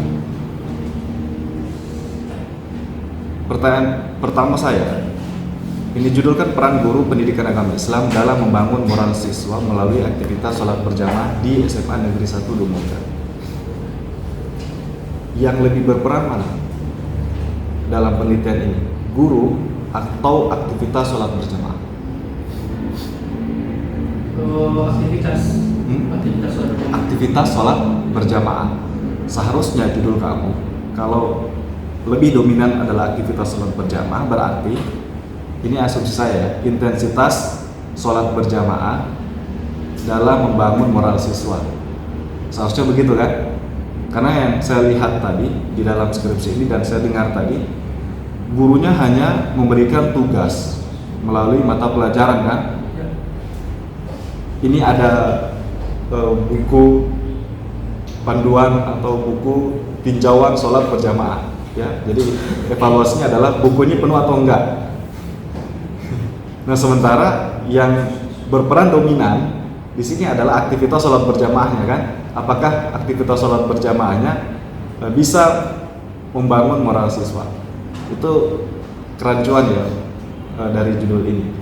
Pertanyaan pertama saya, ini judul kan peran guru pendidikan agama Islam dalam membangun moral siswa melalui aktivitas sholat berjamaah di SMA Negeri 1 Duboga. Yang lebih berperan mana dalam penelitian ini? Guru atau aktivitas sholat berjamaah? Aktivitas sholat berjamaah. Seharusnya judul kamu, kalau lebih dominan adalah aktivitas sholat berjamaah, berarti ini asumsi saya, intensitas sholat berjamaah dalam membangun moral siswa. Seharusnya begitu kan? Karena yang saya lihat tadi di dalam skripsi ini dan saya dengar tadi, gurunya hanya memberikan tugas melalui mata pelajaran kan? Ini ada buku panduan atau buku tinjauan sholat berjamaah ya. Jadi evaluasinya adalah buku ini penuh atau enggak. Nah, sementara yang berperan dominan di sini adalah aktivitas sholat berjamaahnya kan? Apakah aktivitas sholat berjamaahnya bisa membangun moral siswa? Itu kerancuan ya dari judul ini.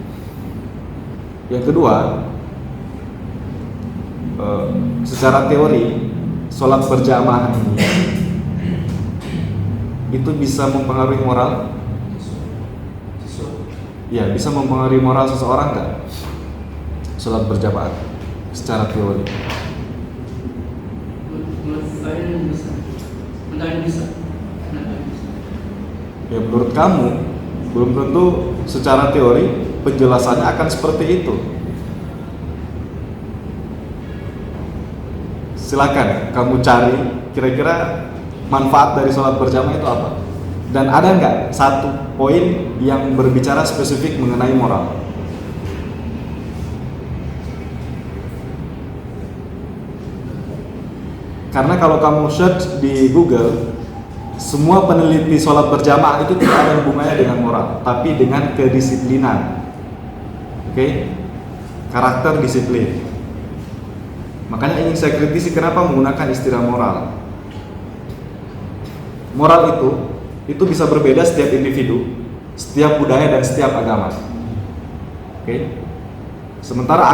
Yang kedua, secara teori sholat berjamaah ini itu bisa mempengaruhi moral. Ya, bisa mempengaruhi moral seseorang nggak? Sholat berjamaah secara teori. Ya, menurut kamu belum tentu secara teori penjelasannya akan seperti itu. Silakan kamu cari kira-kira manfaat dari sholat berjamaah itu apa. Dan ada nggak satu poin yang berbicara spesifik mengenai moral? Karena kalau kamu search di Google, semua peneliti sholat berjamaah itu tidak ada hubungannya dengan moral, tapi dengan kedisiplinan. Oke? Karakter disiplin. Makanya ingin saya kritisi kenapa menggunakan istilah moral. Moral itu bisa berbeda setiap individu, setiap budaya dan setiap agama. Oke? Sementara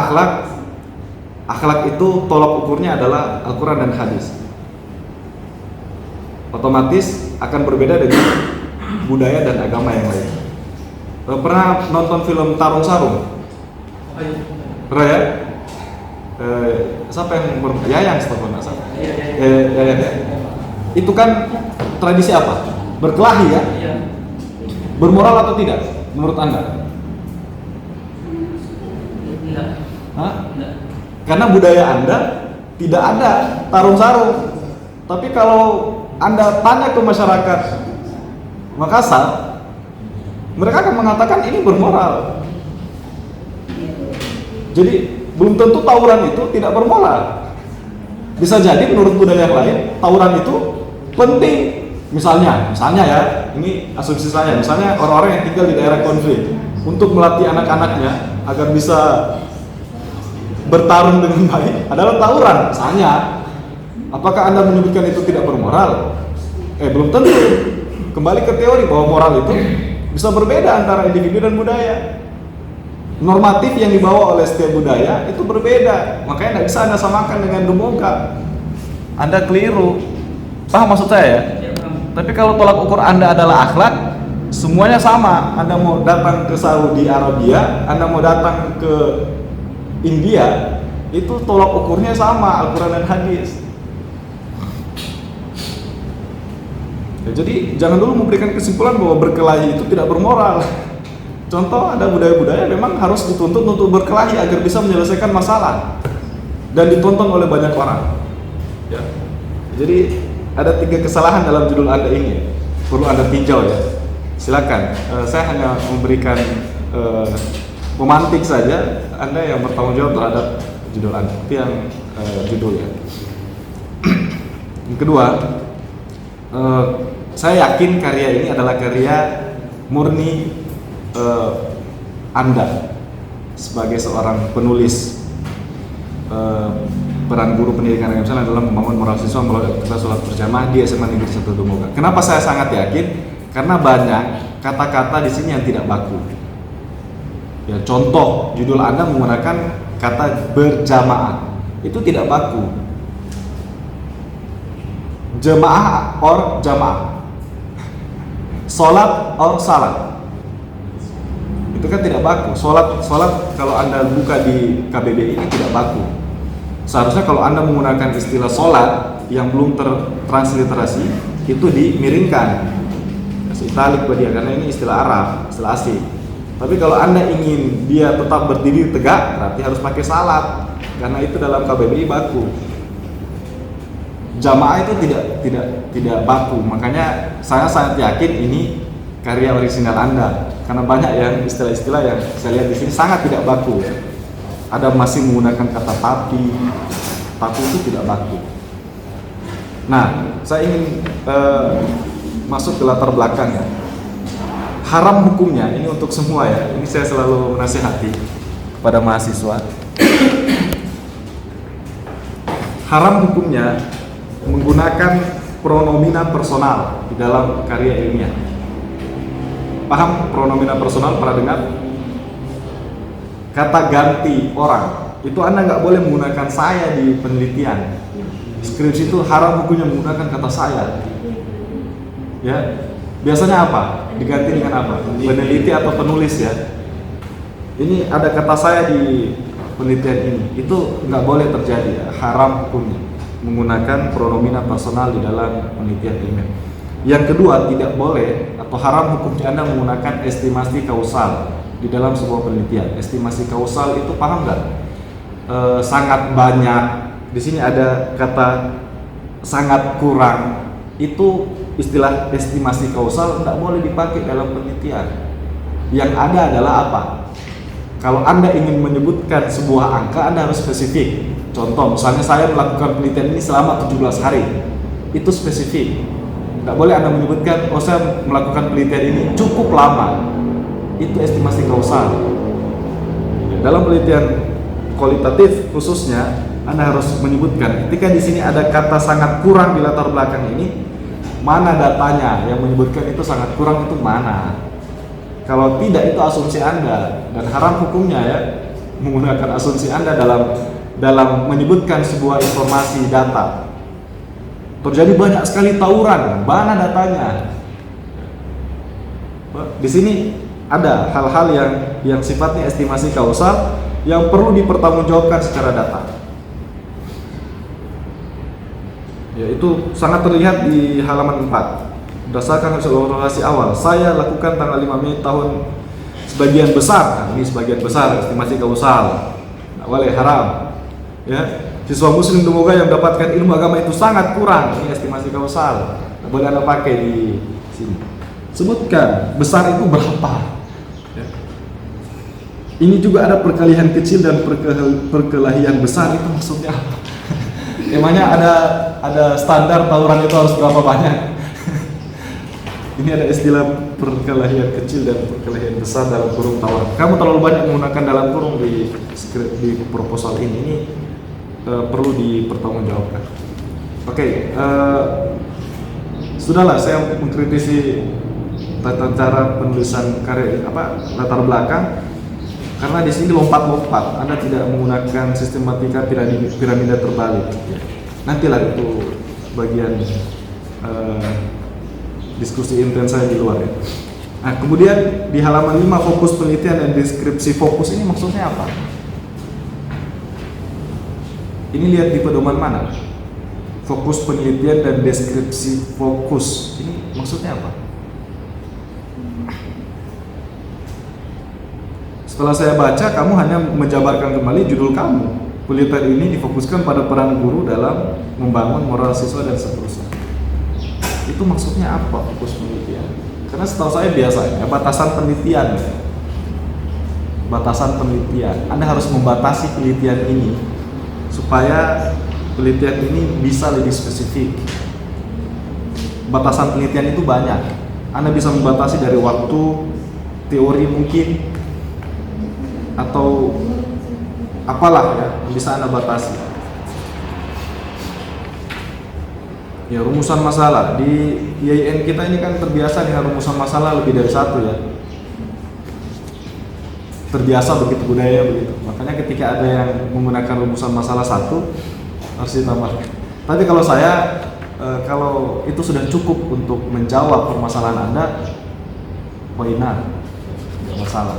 akhlak itu tolak ukurnya adalah Al-Quran dan hadis. Otomatis akan berbeda dengan budaya dan agama yang lain. Pernah nonton film Tarung Sarung? Pernah ya? Siapa yang Yayang setahu saya? Ya. Itu kan tradisi apa? Berkelahi ya? Bermoral atau tidak? Menurut Anda? Tidak. Hah? Karena budaya Anda tidak ada tarung sarung. Tapi kalau Anda tanya ke masyarakat Makassar, mereka akan mengatakan ini bermoral. Jadi belum tentu tawuran itu tidak bermoral. Bisa jadi menurut budaya yang lain tawuran itu penting. Misalnya ya, ini asumsi saya. Misalnya orang-orang yang tinggal di daerah konflik untuk melatih anak-anaknya agar bisa bertarung dengan baik adalah tawuran. Misalnya, apakah Anda menyebutkan itu tidak bermoral? Belum tentu. Kembali ke teori bahwa moral itu bisa berbeda antara individu dan budaya. Normatif yang dibawa oleh setiap budaya itu berbeda. Makanya tidak bisa Anda samakan dengan Demoga. Anda keliru. Paham maksud saya ya? Tapi kalau tolak ukur Anda adalah akhlak, semuanya sama. Anda mau datang ke Saudi Arabia, Anda mau datang ke India, itu tolak ukurnya sama, Al-Quran dan hadis. Ya, jadi jangan dulu memberikan kesimpulan bahwa berkelahi itu tidak bermoral. Contoh, ada budaya-budaya memang harus dituntut untuk berkelahi agar bisa menyelesaikan masalah dan ditonton oleh banyak orang. Ya. Jadi ada 3 kesalahan dalam judul Anda ini, perlu Anda tinjau ya. Silakan. Saya hanya memberikan memantik saja. Anda yang bertanggung jawab terhadap judul Anda. Itu yang judulnya. Yang kedua, saya yakin karya ini adalah karya murni Anda sebagai seorang penulis. Peran guru pendidikan agama Islam dalam membangun moral siswa melalui aktivitas sholat berjamaah di SMA Negeri 1 Demoga. Kenapa saya sangat yakin? Karena banyak kata-kata di sini yang tidak baku. Ya, contoh judul Anda menggunakan kata berjamaah, itu tidak baku. Jemaah or jamaah, sholat or salat, itu kan tidak baku. Sholat kalau Anda buka di KBBI ini tidak baku. Seharusnya kalau Anda menggunakan istilah sholat yang belum tertransliterasi, itu dimiringkan, kasih italik buat dia, karena ini istilah Arab, istilah asing. Tapi kalau Anda ingin dia tetap berdiri tegak, berarti harus pakai salat, karena itu dalam KBBI baku. Jamaah itu tidak baku. Makanya saya sangat yakin ini karya orisinal Anda, karena banyak yang istilah-istilah yang saya lihat di sini sangat tidak baku. Ada masih menggunakan kata tapi itu tidak baku. Nah, saya ingin masuk ke latar belakang ya. Haram hukumnya, ini untuk semua ya. Ini saya selalu menasihati kepada mahasiswa. Haram hukumnya menggunakan pronomina personal di dalam karya ilmiah. Paham pronomina personal? Pernah dengar? Kata ganti orang, itu Anda nggak boleh menggunakan saya di penelitian. Skripsi itu haram hukumnya menggunakan kata saya. Ya, biasanya apa? Diganti dengan apa? Peneliti atau penulis ya. Ini ada kata saya di penelitian ini, itu nggak boleh terjadi ya. Haram hukumnya menggunakan pronomina personal di dalam penelitian ilmiah. Yang kedua, tidak boleh atau haram hukumnya Anda menggunakan estimasi kausal di dalam sebuah penelitian. Estimasi kausal itu paham nggak? Sangat banyak di sini ada kata sangat kurang. Itu istilah estimasi kausal tidak boleh dipakai dalam penelitian. Yang ada adalah apa? Kalau Anda ingin menyebutkan sebuah angka, Anda harus spesifik. Contoh, misalnya saya melakukan penelitian ini selama 17 hari. Itu spesifik. Tidak boleh Anda menyebutkan, oh saya melakukan penelitian ini cukup lama. Itu estimasi kausal. Dalam penelitian kualitatif khususnya, Anda harus menyebutkan ketika di sini ada kata sangat kurang di latar belakang ini, mana datanya yang menyebutkan itu sangat kurang itu mana? Kalau tidak, itu asumsi Anda, dan haram hukumnya ya menggunakan asumsi Anda dalam menyebutkan sebuah informasi data. Terjadi banyak sekali tawuran, mana datanya? Di sini ada hal-hal yang sifatnya estimasi kausal yang perlu dipertanggungjawabkan secara data. Ya, itu sangat terlihat di halaman 4. Berdasarkan evaluasi awal, saya lakukan tanggal 5 Mei tahun sebagian besar. Nah, ini sebagian besar estimasi kausal. Nah, boleh haram. Ya, siswa muslim Demoga yang mendapatkan ilmu agama itu sangat kurang. Ini estimasi kausal. Nah, boleh Anda pakai di sini. Sebutkan besar itu berapa. Ya. Ini juga ada perkelahian kecil dan perkelahian besar, itu maksudnya apa? Emangnya ada standar tawuran itu harus berapa banyak? Ini ada istilah perkelahian kecil dan perkelahian besar dalam kurung tawuran. Kamu terlalu banyak menggunakan dalam kurung di proposal ini perlu dipertanggungjawabkan. Oke, sudahlah saya mengkritisi tata cara penulisan karya latar belakang karena di sini lompat-lompat. Anda tidak menggunakan sistematika piramida terbalik. Nantilah itu bagian diskusi intens saya di luar ya. Nah, kemudian di halaman 5 fokus penelitian dan deskripsi fokus ini maksudnya apa? Ini lihat di pedoman mana? Fokus penelitian dan deskripsi fokus. Ini maksudnya apa? Setelah saya baca, kamu hanya menjabarkan kembali judul kamu. Penelitian ini difokuskan pada peran guru dalam membangun moral siswa dan seterusnya. Itu maksudnya apa fokus penelitian? Karena setahu saya biasanya batasan penelitian. Batasan penelitian. Anda harus membatasi penelitian ini supaya penelitian ini bisa lebih spesifik. Batasan penelitian itu banyak. Anda bisa membatasi dari waktu, teori mungkin, atau apalah ya, bisa Anda batasi. Ya, rumusan masalah di IAIN kita ini kan terbiasa dengan rumusan masalah lebih dari satu ya. Terbiasa begitu, budaya begitu. Makanya ketika ada yang menggunakan rumusan masalah satu harus ditambah. Tapi kalau saya kalau itu sudah cukup untuk menjawab permasalahan Anda, poinan, tidak masalah.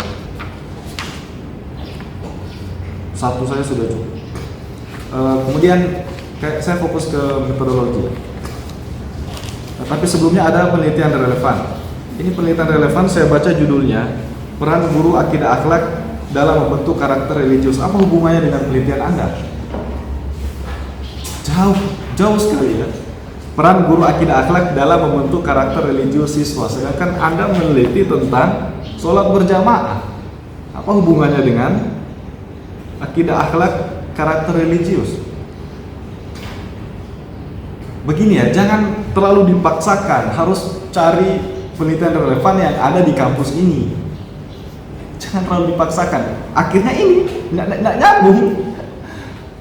Satu saya sudah cukup. Kemudian saya fokus ke metodologi. Tapi sebelumnya ada penelitian relevan. Ini penelitian relevan, saya baca judulnya, peran guru akidah akhlak dalam membentuk karakter religius. Apa hubungannya dengan penelitian Anda? Jauh sekali ya. Peran guru akidah akhlak dalam membentuk karakter religius siswa. Sedangkan Anda meneliti tentang sholat berjamaah. Apa hubungannya dengan akidah akhlak karakter religius? Begini ya, jangan terlalu dipaksakan, harus cari penelitian relevan yang ada di kampus ini. Jangan terlalu dipaksakan. Akhirnya ini nggak nyambung.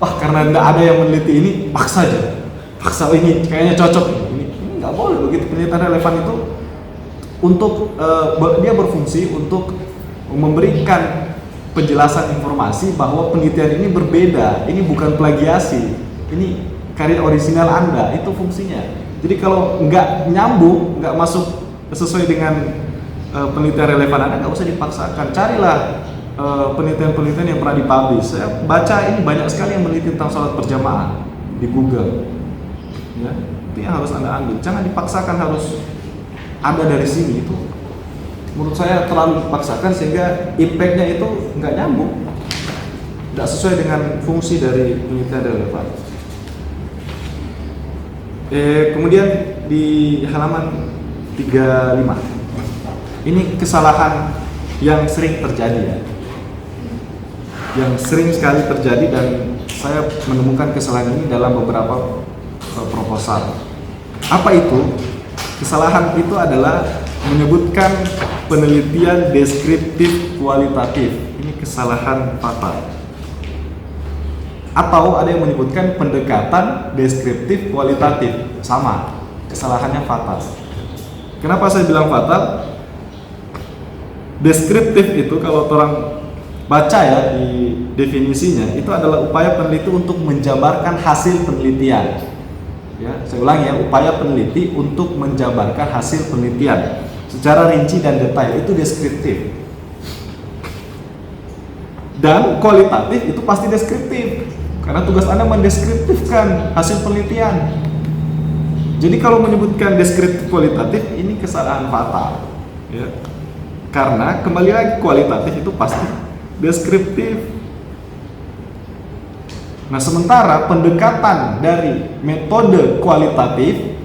Wah, karena nggak ada yang meneliti ini, paksa aja. Paksa ini kayaknya cocok. Ini nggak boleh begitu. Penelitian relevan itu untuk dia berfungsi untuk memberikan penjelasan informasi bahwa penelitian ini berbeda. Ini bukan plagiasi. Ini karya orisinal Anda, itu fungsinya. Jadi kalau nggak nyambung, nggak masuk sesuai dengan penelitian relevan Anda, nggak usah dipaksakan. Carilah penelitian-penelitian yang pernah dipublish. Saya baca ini banyak sekali yang meneliti tentang sholat berjamaah di Google. Ya, itu yang harus Anda ambil. Jangan dipaksakan harus ada dari sini. Itu menurut saya terlalu dipaksakan sehingga impact-nya itu nggak nyambung, nggak sesuai dengan fungsi dari penelitian relevan. Kemudian di halaman 35. Ini kesalahan yang sering terjadi ya. Yang sering sekali terjadi dan saya menemukan kesalahan ini dalam beberapa proposal. Apa itu? Kesalahan itu adalah menyebutkan penelitian deskriptif kualitatif. Ini kesalahan fatal. Atau ada yang menyebutkan pendekatan deskriptif kualitatif. Sama, kesalahannya fatal. Kenapa saya bilang fatal? Deskriptif itu kalau orang baca ya di definisinya, itu adalah upaya peneliti untuk menjabarkan hasil penelitian. Ya, saya ulangi ya, upaya peneliti untuk menjabarkan hasil penelitian secara rinci dan detail, itu deskriptif. Dan kualitatif itu pasti deskriptif, karena tugas Anda mendeskriptifkan hasil penelitian. Jadi kalau menyebutkan deskriptif kualitatif, ini kesalahan fatal. Ya. Karena kembali lagi kualitatif itu pasti deskriptif. Nah, sementara pendekatan dari metode kualitatif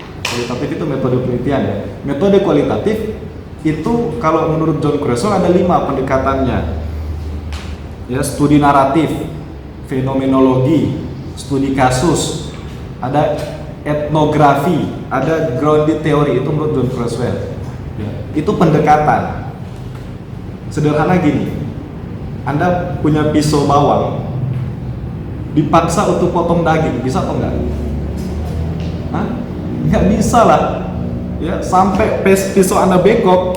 itu metode penelitian ya. Metode kualitatif itu kalau menurut John Creswell ada 5 pendekatannya. Ya, studi naratif, fenomenologi, studi kasus, ada etnografi, ada grounded theory, itu menurut John Creswell. Ya, itu pendekatan. Sederhana gini, Anda punya pisau bawang, dipaksa untuk potong daging, bisa atau enggak? Hah? Nggak bisa lah. Ya, sampai pisau Anda bengkok,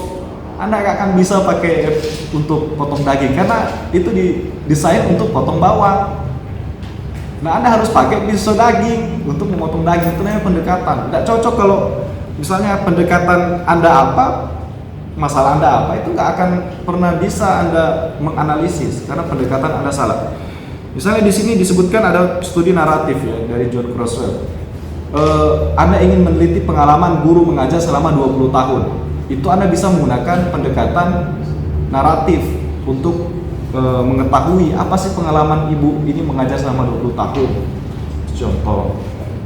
Anda nggak akan bisa pakai untuk potong daging karena itu didesain untuk potong bawang. Nah, Anda harus pakai pisau daging untuk memotong daging. Itu namanya pendekatan. Nggak cocok kalau misalnya pendekatan Anda apa, masalah Anda apa, itu nggak akan pernah bisa Anda menganalisis karena pendekatan Anda salah. Misalnya di sini disebutkan ada studi naratif ya dari John Creswell. Anda ingin meneliti pengalaman guru mengajar selama 20 tahun. Itu Anda bisa menggunakan pendekatan naratif untuk mengetahui apa sih pengalaman ibu ini mengajar selama 20 tahun. Contoh.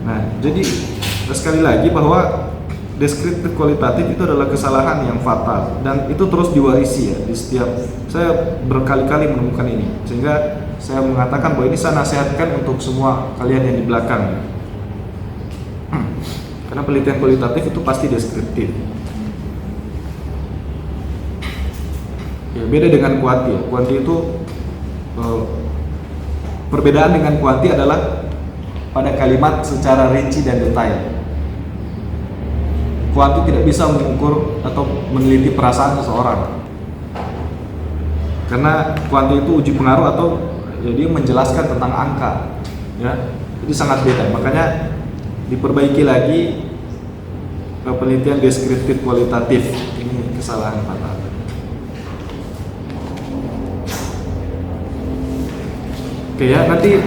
Nah, jadi sekali lagi bahwa deskriptif kualitatif itu adalah kesalahan yang fatal dan itu terus diwarisi ya di setiap, saya berkali-kali menemukan ini sehingga saya mengatakan bahwa ini saya nasihatkan untuk semua kalian yang di belakang. Karena penelitian kualitatif itu pasti deskriptif. Ya, beda dengan kuanti ya. Kuanti itu perbedaan dengan kuanti adalah pada kalimat secara rinci dan detail. Kuanti tidak bisa mengukur atau meneliti perasaan seseorang. Karena kuanti itu uji pengaruh atau jadi menjelaskan tentang angka. Ya, jadi sangat beda. Makanya diperbaiki lagi penelitian deskriptif kualitatif. Ini kesalahan fatal. Oke ya, nanti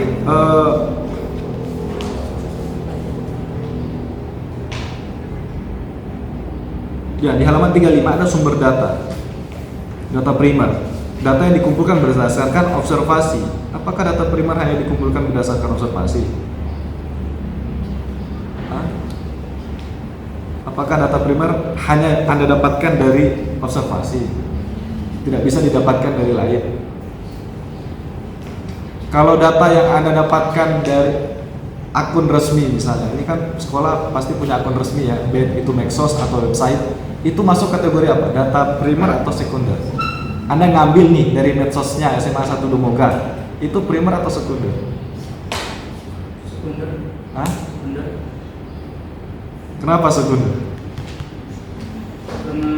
ya di halaman 35 ada sumber data primer. Data yang dikumpulkan berdasarkan observasi. Apakah data primer hanya dikumpulkan berdasarkan observasi? Apakah data primer hanya Anda dapatkan dari observasi? Tidak bisa didapatkan dari lain. Kalau data yang Anda dapatkan dari akun resmi misalnya, ini kan sekolah pasti punya akun resmi ya, baik itu medsos atau website, itu masuk kategori apa? Data primer atau sekunder? Anda ngambil nih dari medsosnya SMA 1 Dumoga, itu primer atau sekunder? Sekunder. Hah? Sekunder. Kenapa sekunder? Karena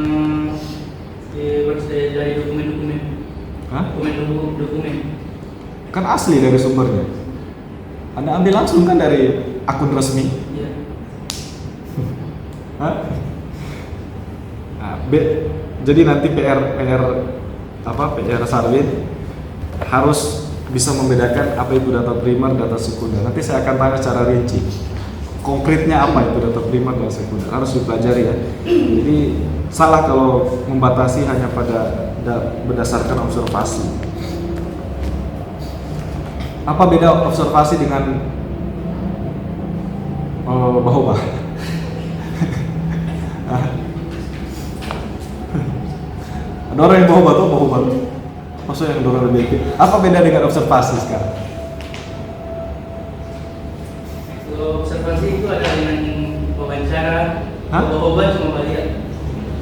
dari dokumen-dokumen. Hah? Dokumen. Kan asli dari sumbernya. Anda ambil langsung kan dari akun resmi? Iya. Hah? Nah, jadi nanti PR Sarwin harus bisa membedakan apa itu data primer, data sekunder. Nanti saya akan tanya secara rinci. Konkretnya apa itu data primer dan sekunder, harus dipelajari ya. Jadi salah kalau membatasi hanya pada berdasarkan observasi. Apa beda observasi dengan bahwa Ada orang yang bawa batu. Maksudnya yang dorong lebih aktif. Apa beda dengan observasi sekarang? Kalau observasi itu ada dengan wawancara, Hah? bawa cuma lihat.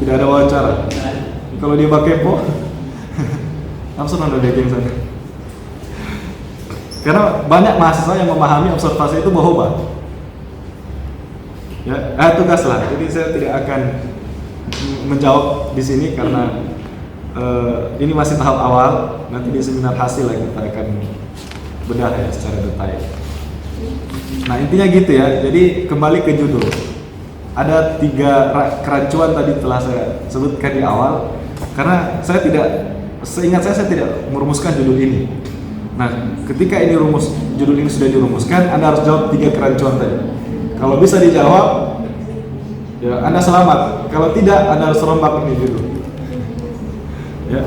Tidak ada wawancara. Nah, Kalau dia pakai kepo, langsung ada dating sana. Karena banyak mahasiswa yang memahami observasi itu bohong. Ya, tugas lah. Jadi saya tidak akan menjawab di sini karena ini masih tahap awal. Nanti di seminar hasil lah kita akan bedah ya secara detail. Nah intinya gitu ya. Jadi kembali ke judul. Ada 3 kerancuan tadi telah saya sebutkan di awal. Karena seingat saya tidak merumuskan judul ini. Nah, ketika judul ini sudah dirumuskan, Anda harus jawab 3 kerancuan tadi. Kalau bisa dijawab, ya Anda selamat. Kalau tidak, Anda harus rombak ini judul. Ya,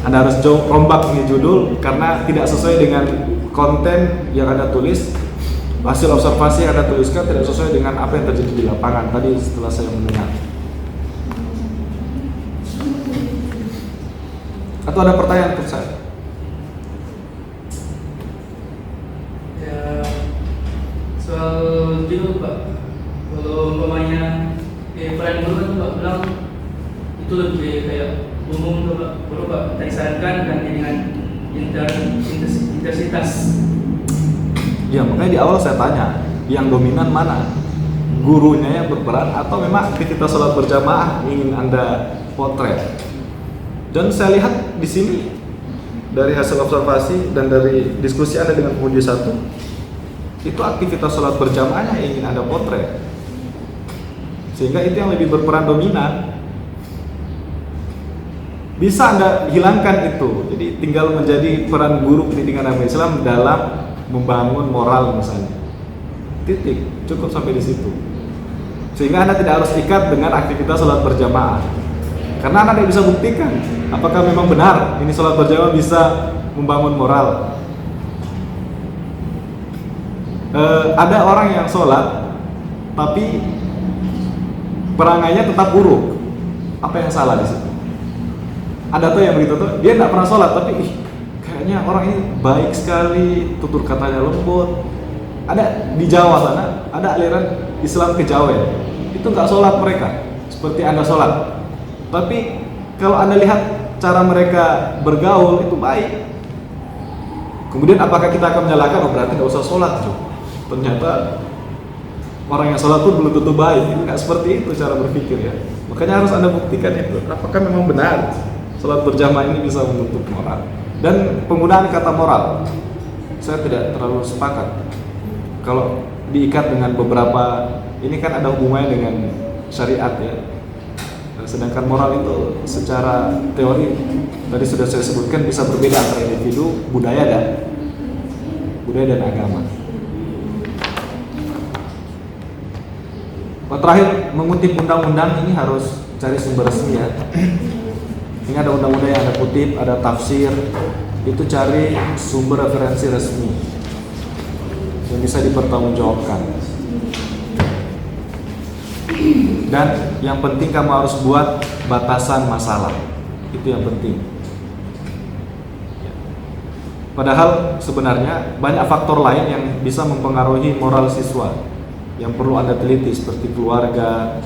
Anda harus rombak ini judul karena tidak sesuai dengan konten yang Anda tulis. Hasil observasi yang Anda tuliskan tidak sesuai dengan apa yang terjadi di lapangan tadi setelah saya mendengar. Atau ada pertanyaan untuk saya? ya, soal judul Pak, kalau umpamanya peran guru kan Pak bilang itu lebih kayak umum tuh Pak. Perlu Pak kita disarankan ganti dengan intensitas. Ya makanya di awal saya tanya, yang dominan mana? Gurunya yang berperan atau memang aktivitas sholat berjamaah ingin Anda potret? Dan saya lihat di sini dari hasil observasi dan dari diskusi Anda dengan penguji 1, itu aktivitas sholat berjamaahnya yang ingin Anda potret. Sehingga itu yang lebih berperan dominan. Bisa Anda hilangkan itu. Jadi tinggal menjadi peran guru pendidikan agama Islam dalam membangun moral misalnya. Titik, cukup sampai di situ. Sehingga Anda tidak harus ikat dengan aktivitas sholat berjamaah. Karena Anda tidak bisa buktikan apakah memang benar ini sholat berjamaah bisa membangun moral. Ada orang yang sholat tapi perangainya tetap buruk. Apa yang salah di situ? Ada tuh yang begitu tuh, dia tidak pernah sholat tapi kayaknya orang ini baik sekali, tutur katanya lembut. Ada di Jawa sana, ada aliran Islam Kejawen. Itu nggak sholat mereka, seperti Anda sholat. Tapi kalau Anda lihat cara mereka bergaul itu baik. Kemudian apakah kita akan menyalahkan? Oh berarti nggak usah sholat tuh. Ternyata orang yang sholat pun belum tentu baik. Itu nggak seperti itu cara berpikir ya. Makanya harus Anda buktikan itu. Apakah memang benar sholat berjamaah ini bisa membentuk moral? Dan penggunaan kata moral, saya tidak terlalu sepakat. Kalau diikat dengan beberapa, ini kan ada hubungannya dengan syariat ya. Sedangkan moral itu secara teori tadi sudah saya sebutkan bisa berbeda antara individu, budaya dan agama. Terakhir, mengutip undang-undang ini harus cari sumber resmi ya. Ini ada undang-undang yang Anda kutip, ada tafsir, itu cari sumber referensi resmi yang bisa dipertanggungjawabkan. Dan yang penting kamu harus buat batasan masalah. Itu yang penting. Padahal sebenarnya banyak faktor lain yang bisa mempengaruhi moral siswa yang perlu Anda teliti seperti keluarga,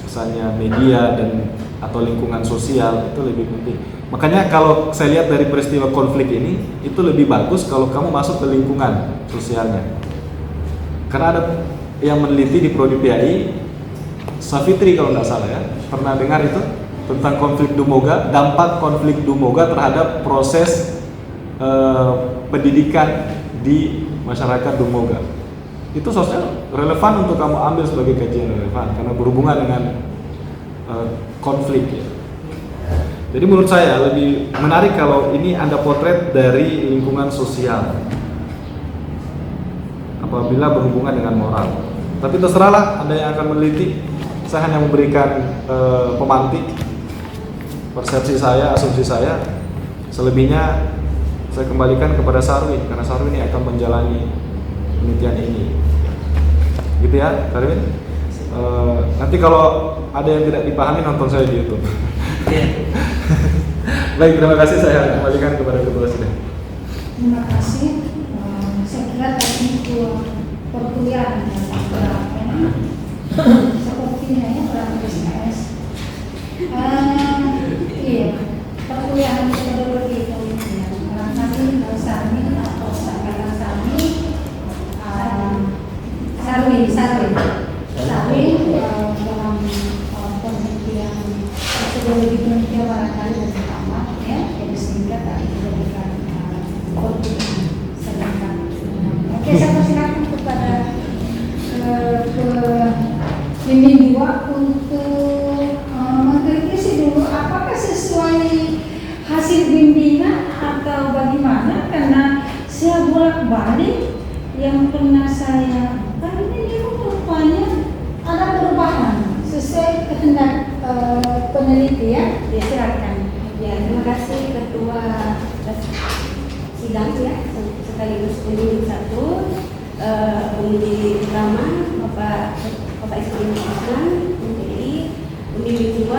misalnya media dan atau lingkungan sosial, itu lebih penting. Makanya kalau saya lihat dari peristiwa konflik ini, itu lebih bagus kalau kamu masuk ke lingkungan sosialnya. Karena ada yang meneliti di Prodi PAI, Safitri kalau nggak salah ya, pernah dengar itu tentang konflik Dumoga, dampak konflik Dumoga terhadap proses pendidikan di masyarakat Dumoga. Itu sosial relevan untuk kamu ambil sebagai kajian relevan karena berhubungan dengan konflik ya. Jadi menurut saya lebih menarik kalau ini Anda potret dari lingkungan sosial apabila berhubungan dengan moral. Tapi terserahlah Anda yang akan meneliti. Saya hanya memberikan pemantik persepsi saya, asumsi saya. Selebihnya saya kembalikan kepada Sarwin karena Sarwin ini akan menjalani penelitian ini. Gitu ya, Sarwin? Nanti kalau ada yang tidak dipahami nonton saya di YouTube. Iya. Baik, terima kasih, saya kembalikan kepada Ketua Sidang. Terima kasih. Saya kira tadi itu perkuliahan sepertinya ya orang SKS. Iya, perkuliahan metodologi pemilihan. Nanti Sarmin atau Sarmin dalam penelitian metodologi penelitian barangkali lebih utama ya, jadi sehingga tadi diberikan sedangkan. Oke, saya persilakan kepada pembimbing 2 untuk mengkritisi dulu apakah sesuai hasil bimbingan atau bagaimana, karena saya bolak-balik yang pernah saya ini rupanya ada perubahan sesuai kehendak peneliti ya. Silakan. Ya, terima kasih Ketua Sidang ya, sekaligus pembimbing 1, pembimbing utama Bapak Ismail Osman, pembimbing 2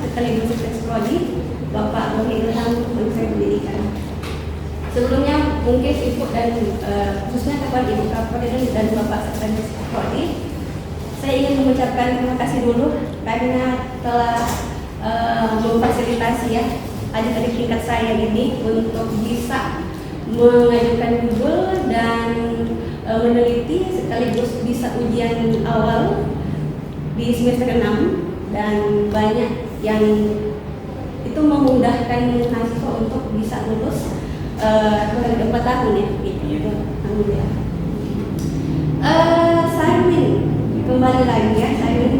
sekaligus Sekretaris Prodi Bapak Boni Ilham Menteri Pendidikan. Sebelumnya mungkin Ibu dan khususnya kepada Ibu Kapolri dan Bapak Sekretaris Prodi, saya ingin mengucapkan terima kasih dulu karena telah memfasilitasi ya adik-adik tingkat saya ini untuk bisa mengajukan judul dan meneliti sekaligus bisa ujian awal di semester 6, dan banyak yang itu memudahkan mahasiswa untuk bisa lulus 4 tahun ya gitu. Alhamdulillah. Sarmin, kembali lagi ya Sarmin.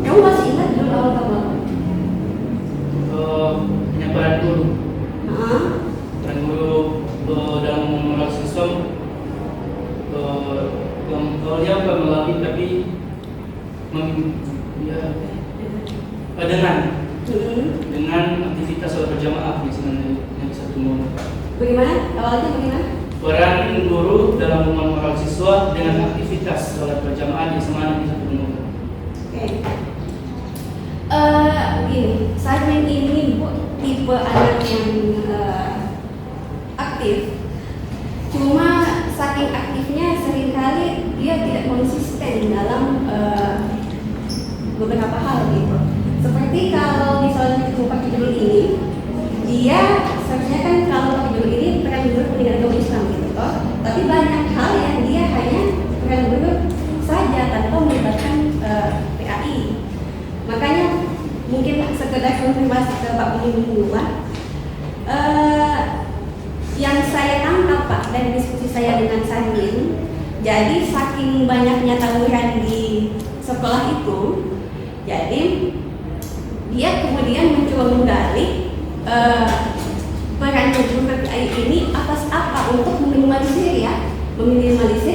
Kamu masih ingat dulu awal kamu apa? Penyampaian dulu. Heeh. Dan dulu dalam mengelola sistem yang awalnya bukan melalui tapi dengan aktivitas sholat berjamaah misalnya yang satu momen. Bagaimana? Awalnya bagaimana? Peran guru dalam mengelola siswa dengan aktivitas sholat berjamaah di semangat di satu momen. Oke. Begini, Sarmin ini tipe anak yang aktif. Cuma saking aktifnya seringkali dia tidak konsisten dalam beberapa hal gitu. Seperti kalau misalnya kita pakai judul ini, dia seharusnya kan kalau pakai judul ini peran guru pendidikan agama Islam gitu toh. Tapi banyak hal yang dia hanya peran guru saja tanpa melibatkan PAI. Makanya mungkin sekedar konfirmasi ke Pak Pembimbing 2, yang saya tangkap Pak dari diskusi saya dengan Sarmin, jadi saking banyaknya tawuran di sekolah itu, jadi dia kemudian mencoba menggali peran guru PPI ini atas apa, untuk meminimalisir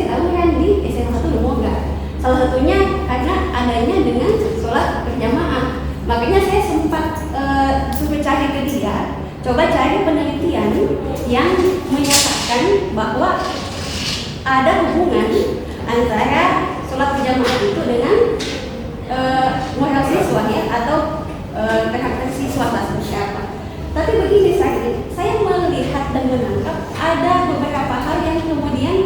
tawuran di SMA 1 Lemoga. Salah satunya karena adanya dengan sholat berjamaah. Makanya saya sempat cari ke dia, coba cari penelitian yang menyatakan bahwa ada hubungan antara sholat berjamaah itu dengan moral siswa ya, atau karakter siswa lah seperti apa. Tapi begini saya melihat dan menangkap ada beberapa hal yang kemudian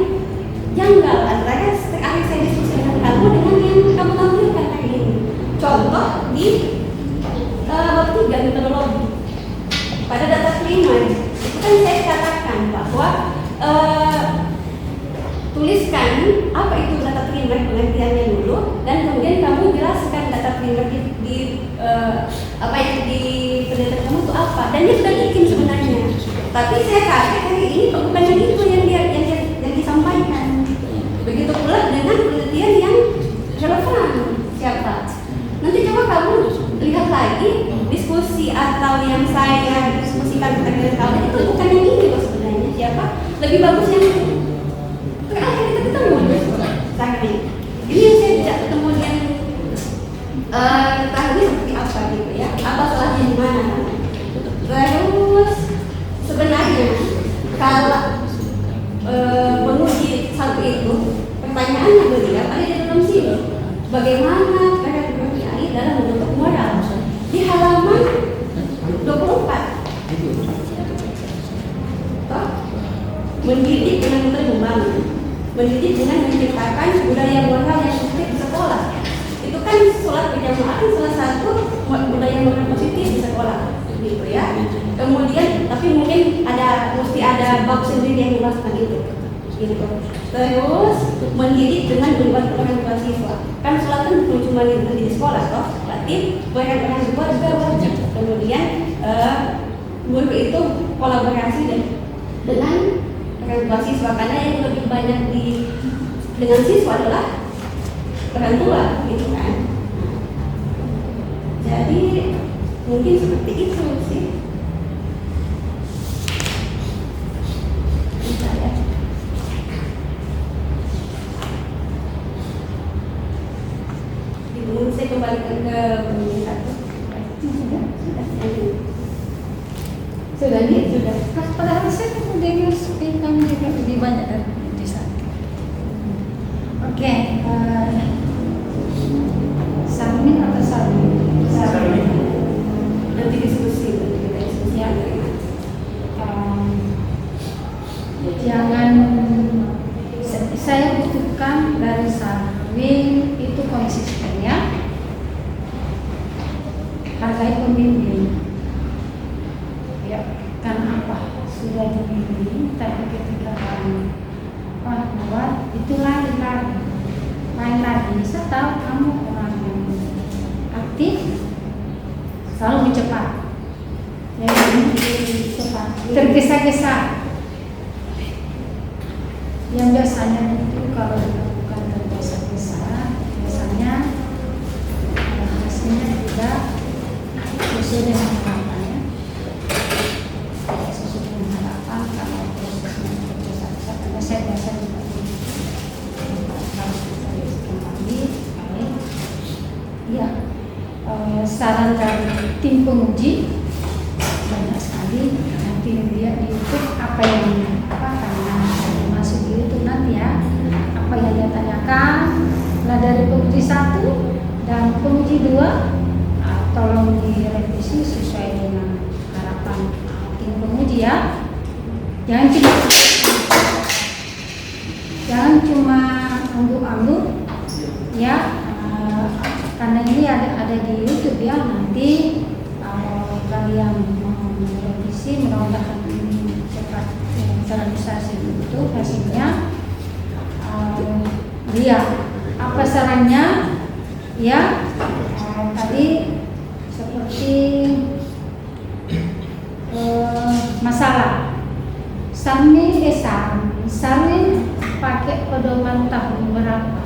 janggal antara akhir saya diskusi dengan kamu dengan yang kamu tampilkan hari ini. Contoh di bab 3 metodologi pada data primer itu kan saya katakan bahwa tuliskan apa itu data primer, pengertiannya dulu, dan kemudian kamu jelaskan data primer di apa yang di penelitian kamu itu apa, dan dia sudah bikin sebenarnya. Tapi saya kaget hari ini bukan itu yang disampaikan. Begitu pula dengan penelitian yang relevan siapa. Nanti coba kamu lihat lagi diskusi atau yang saya diskusikan dengan kamu itu bukan yang ini loh sebenarnya. Siapa lebih bagus yang terakhir kita ketemu Sarmin. Ini yang saya tidak ketemu yang tahu seperti apa gitu ya. Apa salahnya di mana? Terus sebenarnya kalau menguji satu itu pertanyaannya beliau ada di dalam sini. bagaimana cara berkiai dalam membentuk moral. Di halaman 24. Mendidik dengan membangun, mendidik dengan menciptakan budaya moral yang positif di sekolah. Itu kan sholat berjamaah kan salah satu budaya moral positif di sekolah, gitu ya. Kemudian, tapi mungkin mesti ada bab sendiri yang membahas itu, gitu. Terus mendidik dengan melibatkan orang tua siswa. Kan sholat kan bukan cuma di sekolah, toh. Berarti orang tua juga wajib. Kemudian guru itu kolaborasi dengan orang tua siswa, karena yang lebih banyak dengan siswa adalah orang tua, gitu kan. Jadi mungkin seperti itu sih. Bisa ya. Mungkin saya kembalikan ke buku satu. Sudah. Padahal saya kemudian speakan juga lebih banyak dari di sana. Oke, Sarmin atau Sarmin? Sarmin. Nanti diskusi Ya. Jangan, saya butuhkan dari Sarmin itu konsisten ya. Hargai pemimpin. Ya, karena apa? Sudah dibimbing, tapi ketika kamu buat itu lain lagi. Saya tahu kamu orang yang aktif, selalu cepat, cepat, tergesa-gesa. Yang biasanya itu kalau dilakukan tergesa-gesa, biasanya hasilnya tidak sesuai dengan harapannya. Sesuai dengan harapan kalau prosesnya tergesa-gesa, karena saya biasa juga harus kembali. Ya, saran dari tim penguji banyak sekali. Nanti dia di YouTube apa yang karena masuk di YouTube nanti ya, apa yang dia tanyakan. Nah, dari penguji 1 dan penguji 2 tolong direvisi sesuai dengan harapan tim penguji ya. Jangan cuma angguk-angguk ya, karena ini ada di YouTube ya. Nanti kalau kalian mau merevisi, mudah-mudahan ini cepat terrealisasi itu hasilnya. Lihat apa sarannya ya. Tadi seperti masalah Sarmin pakai pedoman tahun berapa?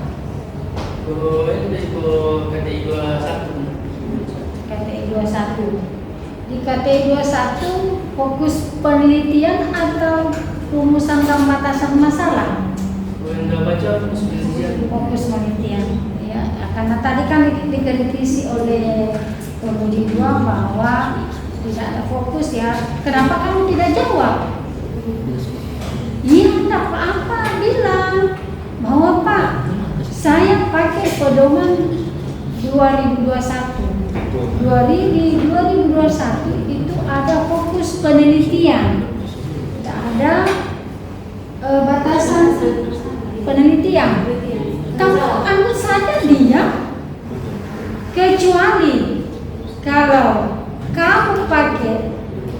KTI 21. KTI 21. Di KTI 21 fokus penelitian atau rumusan dan batasan masalah? Fokus penelitian ya, karena tadi kan dikritisi oleh penguji 2 bahwa tidak ada fokus ya. Kenapa kamu tidak jawab? Iya, enggak apa-apa, bilang bahwa Pak, saya pakai pedoman 2021. Di 2021 itu ada fokus penelitian, tidak ada batasan penelitian. Kamu anggap saja dia, kecuali kalau kamu pakai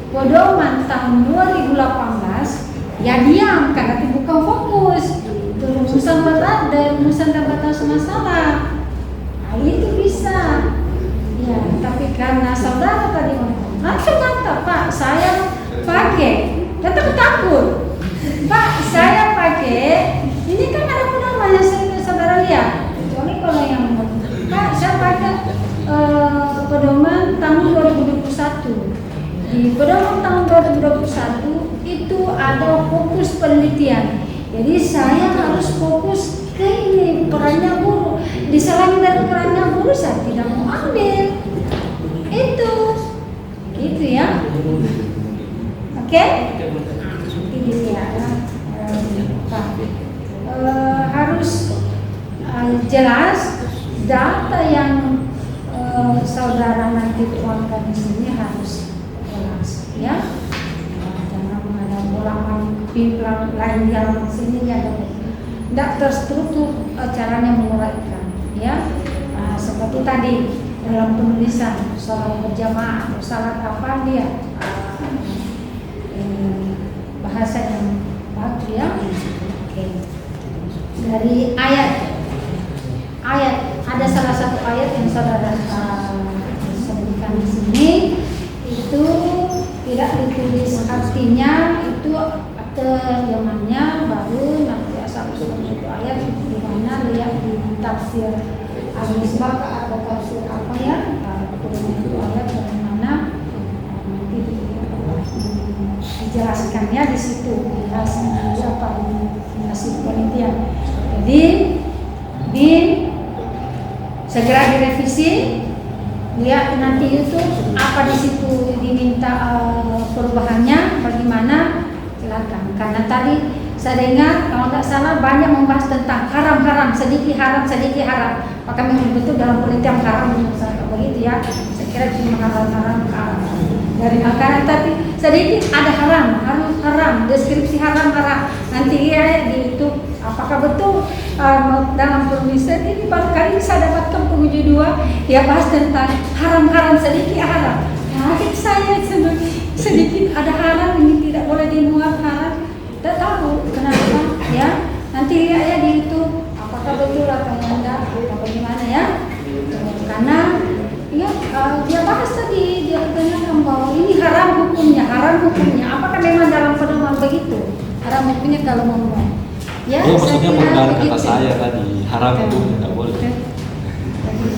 pedoman tahun 2018, ya diam karena itu bukan fokus. Itu rumusan dan batas masalah. Nah, itu bisa. Ya, tapi karena saudara tadi langsung mantap Pak, saya pakai. Tetap takut. Pak, saya pakai. Ini kan ada pedoman yang saudara lihat. Kecuali kalau yang Pak, saya pakai pedoman tahun 2021. Di pedoman tahun 2021 itu ada fokus penelitian. Jadi saya harus fokus ke ini, perannya guru. Diselain dari perannya guru, saya tidak mau ambil. Itu, gitu ya. Oke? Ini ya, Pak. Harus jelas data yang saudara nanti tuangkan di sini harus jelas, ya. Jangan ada bolak-balik pimplang lain di halaman sini ya, tidak terstruktur caranya menguraikan, ya. Seperti tadi dalam penulisan sholat berjamaah atau salat apa dia bahasa yang bagus, ya. Oke. Dari ayat ada salah satu ayat yang saudara sebutkan di sini itu tidak ditulis artinya, itu terjemahnya baru nanti asal usul itu ayat di mana lihat di tafsir Al-Misbah atau tafsir apa ya, itu ayat bagaimana nanti dijelaskannya di situ, dijelaskan apa di hasil penelitian. Jadi segera direvisi, lihat nanti itu apa di situ diminta perubahannya bagaimana, silakan. Karena tadi saya dengar kalau tidak salah banyak membahas tentang haram sedikit haram. Maka memang betul dalam penelitian haram begitu ya. Saya kira cuma haram dari makanan, tapi sedikit ada haram, deskripsi haram. Nanti ya di YouTube apakah betul dalam penulisan ini baru kali ini saya dapatkan penguji 2 dia bahas tentang haram sedikit haram. Kaget saya sedikit ada haram, ini tidak boleh dimuat haram. Tidak tahu kenapa ya. Nanti lihat ya di YouTube apakah betul atau tidak atau bagaimana ya. Karena ya dia bahas tadi, dia katakan bahwa ini haram hukumnya. Apakah memang dalam pedoman begitu? Haram hukumnya kalau mau. Ya, maksudnya menggunakan kata begitu. saya tadi haram itu tidak boleh.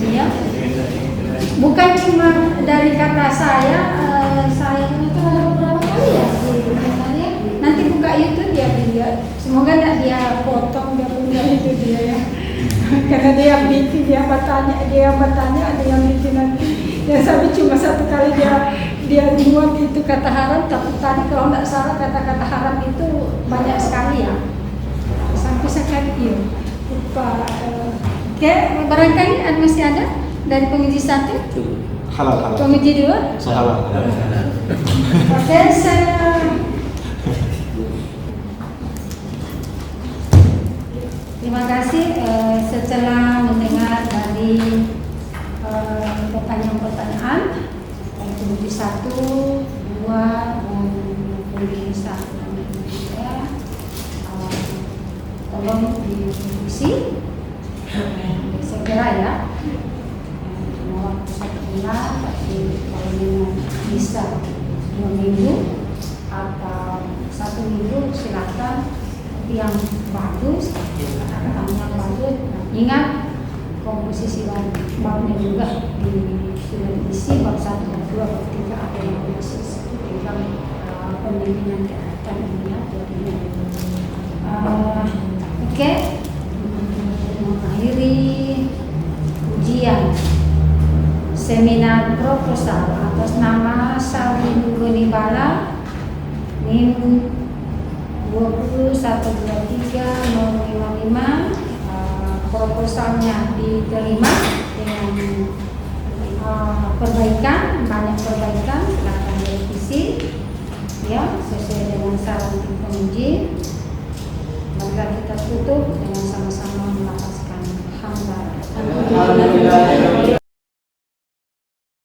Ya. Bukan cuma dari kata saya itu ada beberapa kali ya. Nanti buka YouTube dia lihat. Semoga tidak dia potong dia itu dia ya. Karena dia bikin dia bertanya ada yang bikin nanti. Ya sampai cuma satu kali dia muat itu kata haram, tapi tadi kalau tidak salah kata-kata haram itu banyak sekali ya. Sampai sekali iya. Oke, barangkali masih ada dari penguji 1, Halal. penguji 2. Halal. Oke, terima kasih setelah mendengar dari pertanyaan-pertanyaan penguji 1, 2 dan penguji 1. Tolong direvisi segera ya. Mau waktu 1 bulan, tapi kalau memang bisa 2 minggu atau 1 minggu silakan. Tapi yang bagus, kata-katanya bagus. Ingat komposisi baunya juga sudah diisi bab 1, bab 2, bab 3 ada yang masih dalam pembimbingan kesehatan dunia. Oke, mengakhiri ujian seminar proposal atas nama Salin Gunibala NIM 2123-055. Proposalnya diterima dengan banyak perbaikan, silakan direvisi ya sesuai dengan saran tim penguji. Mari kita tutup dengan sama-sama melafazkan hamdalah.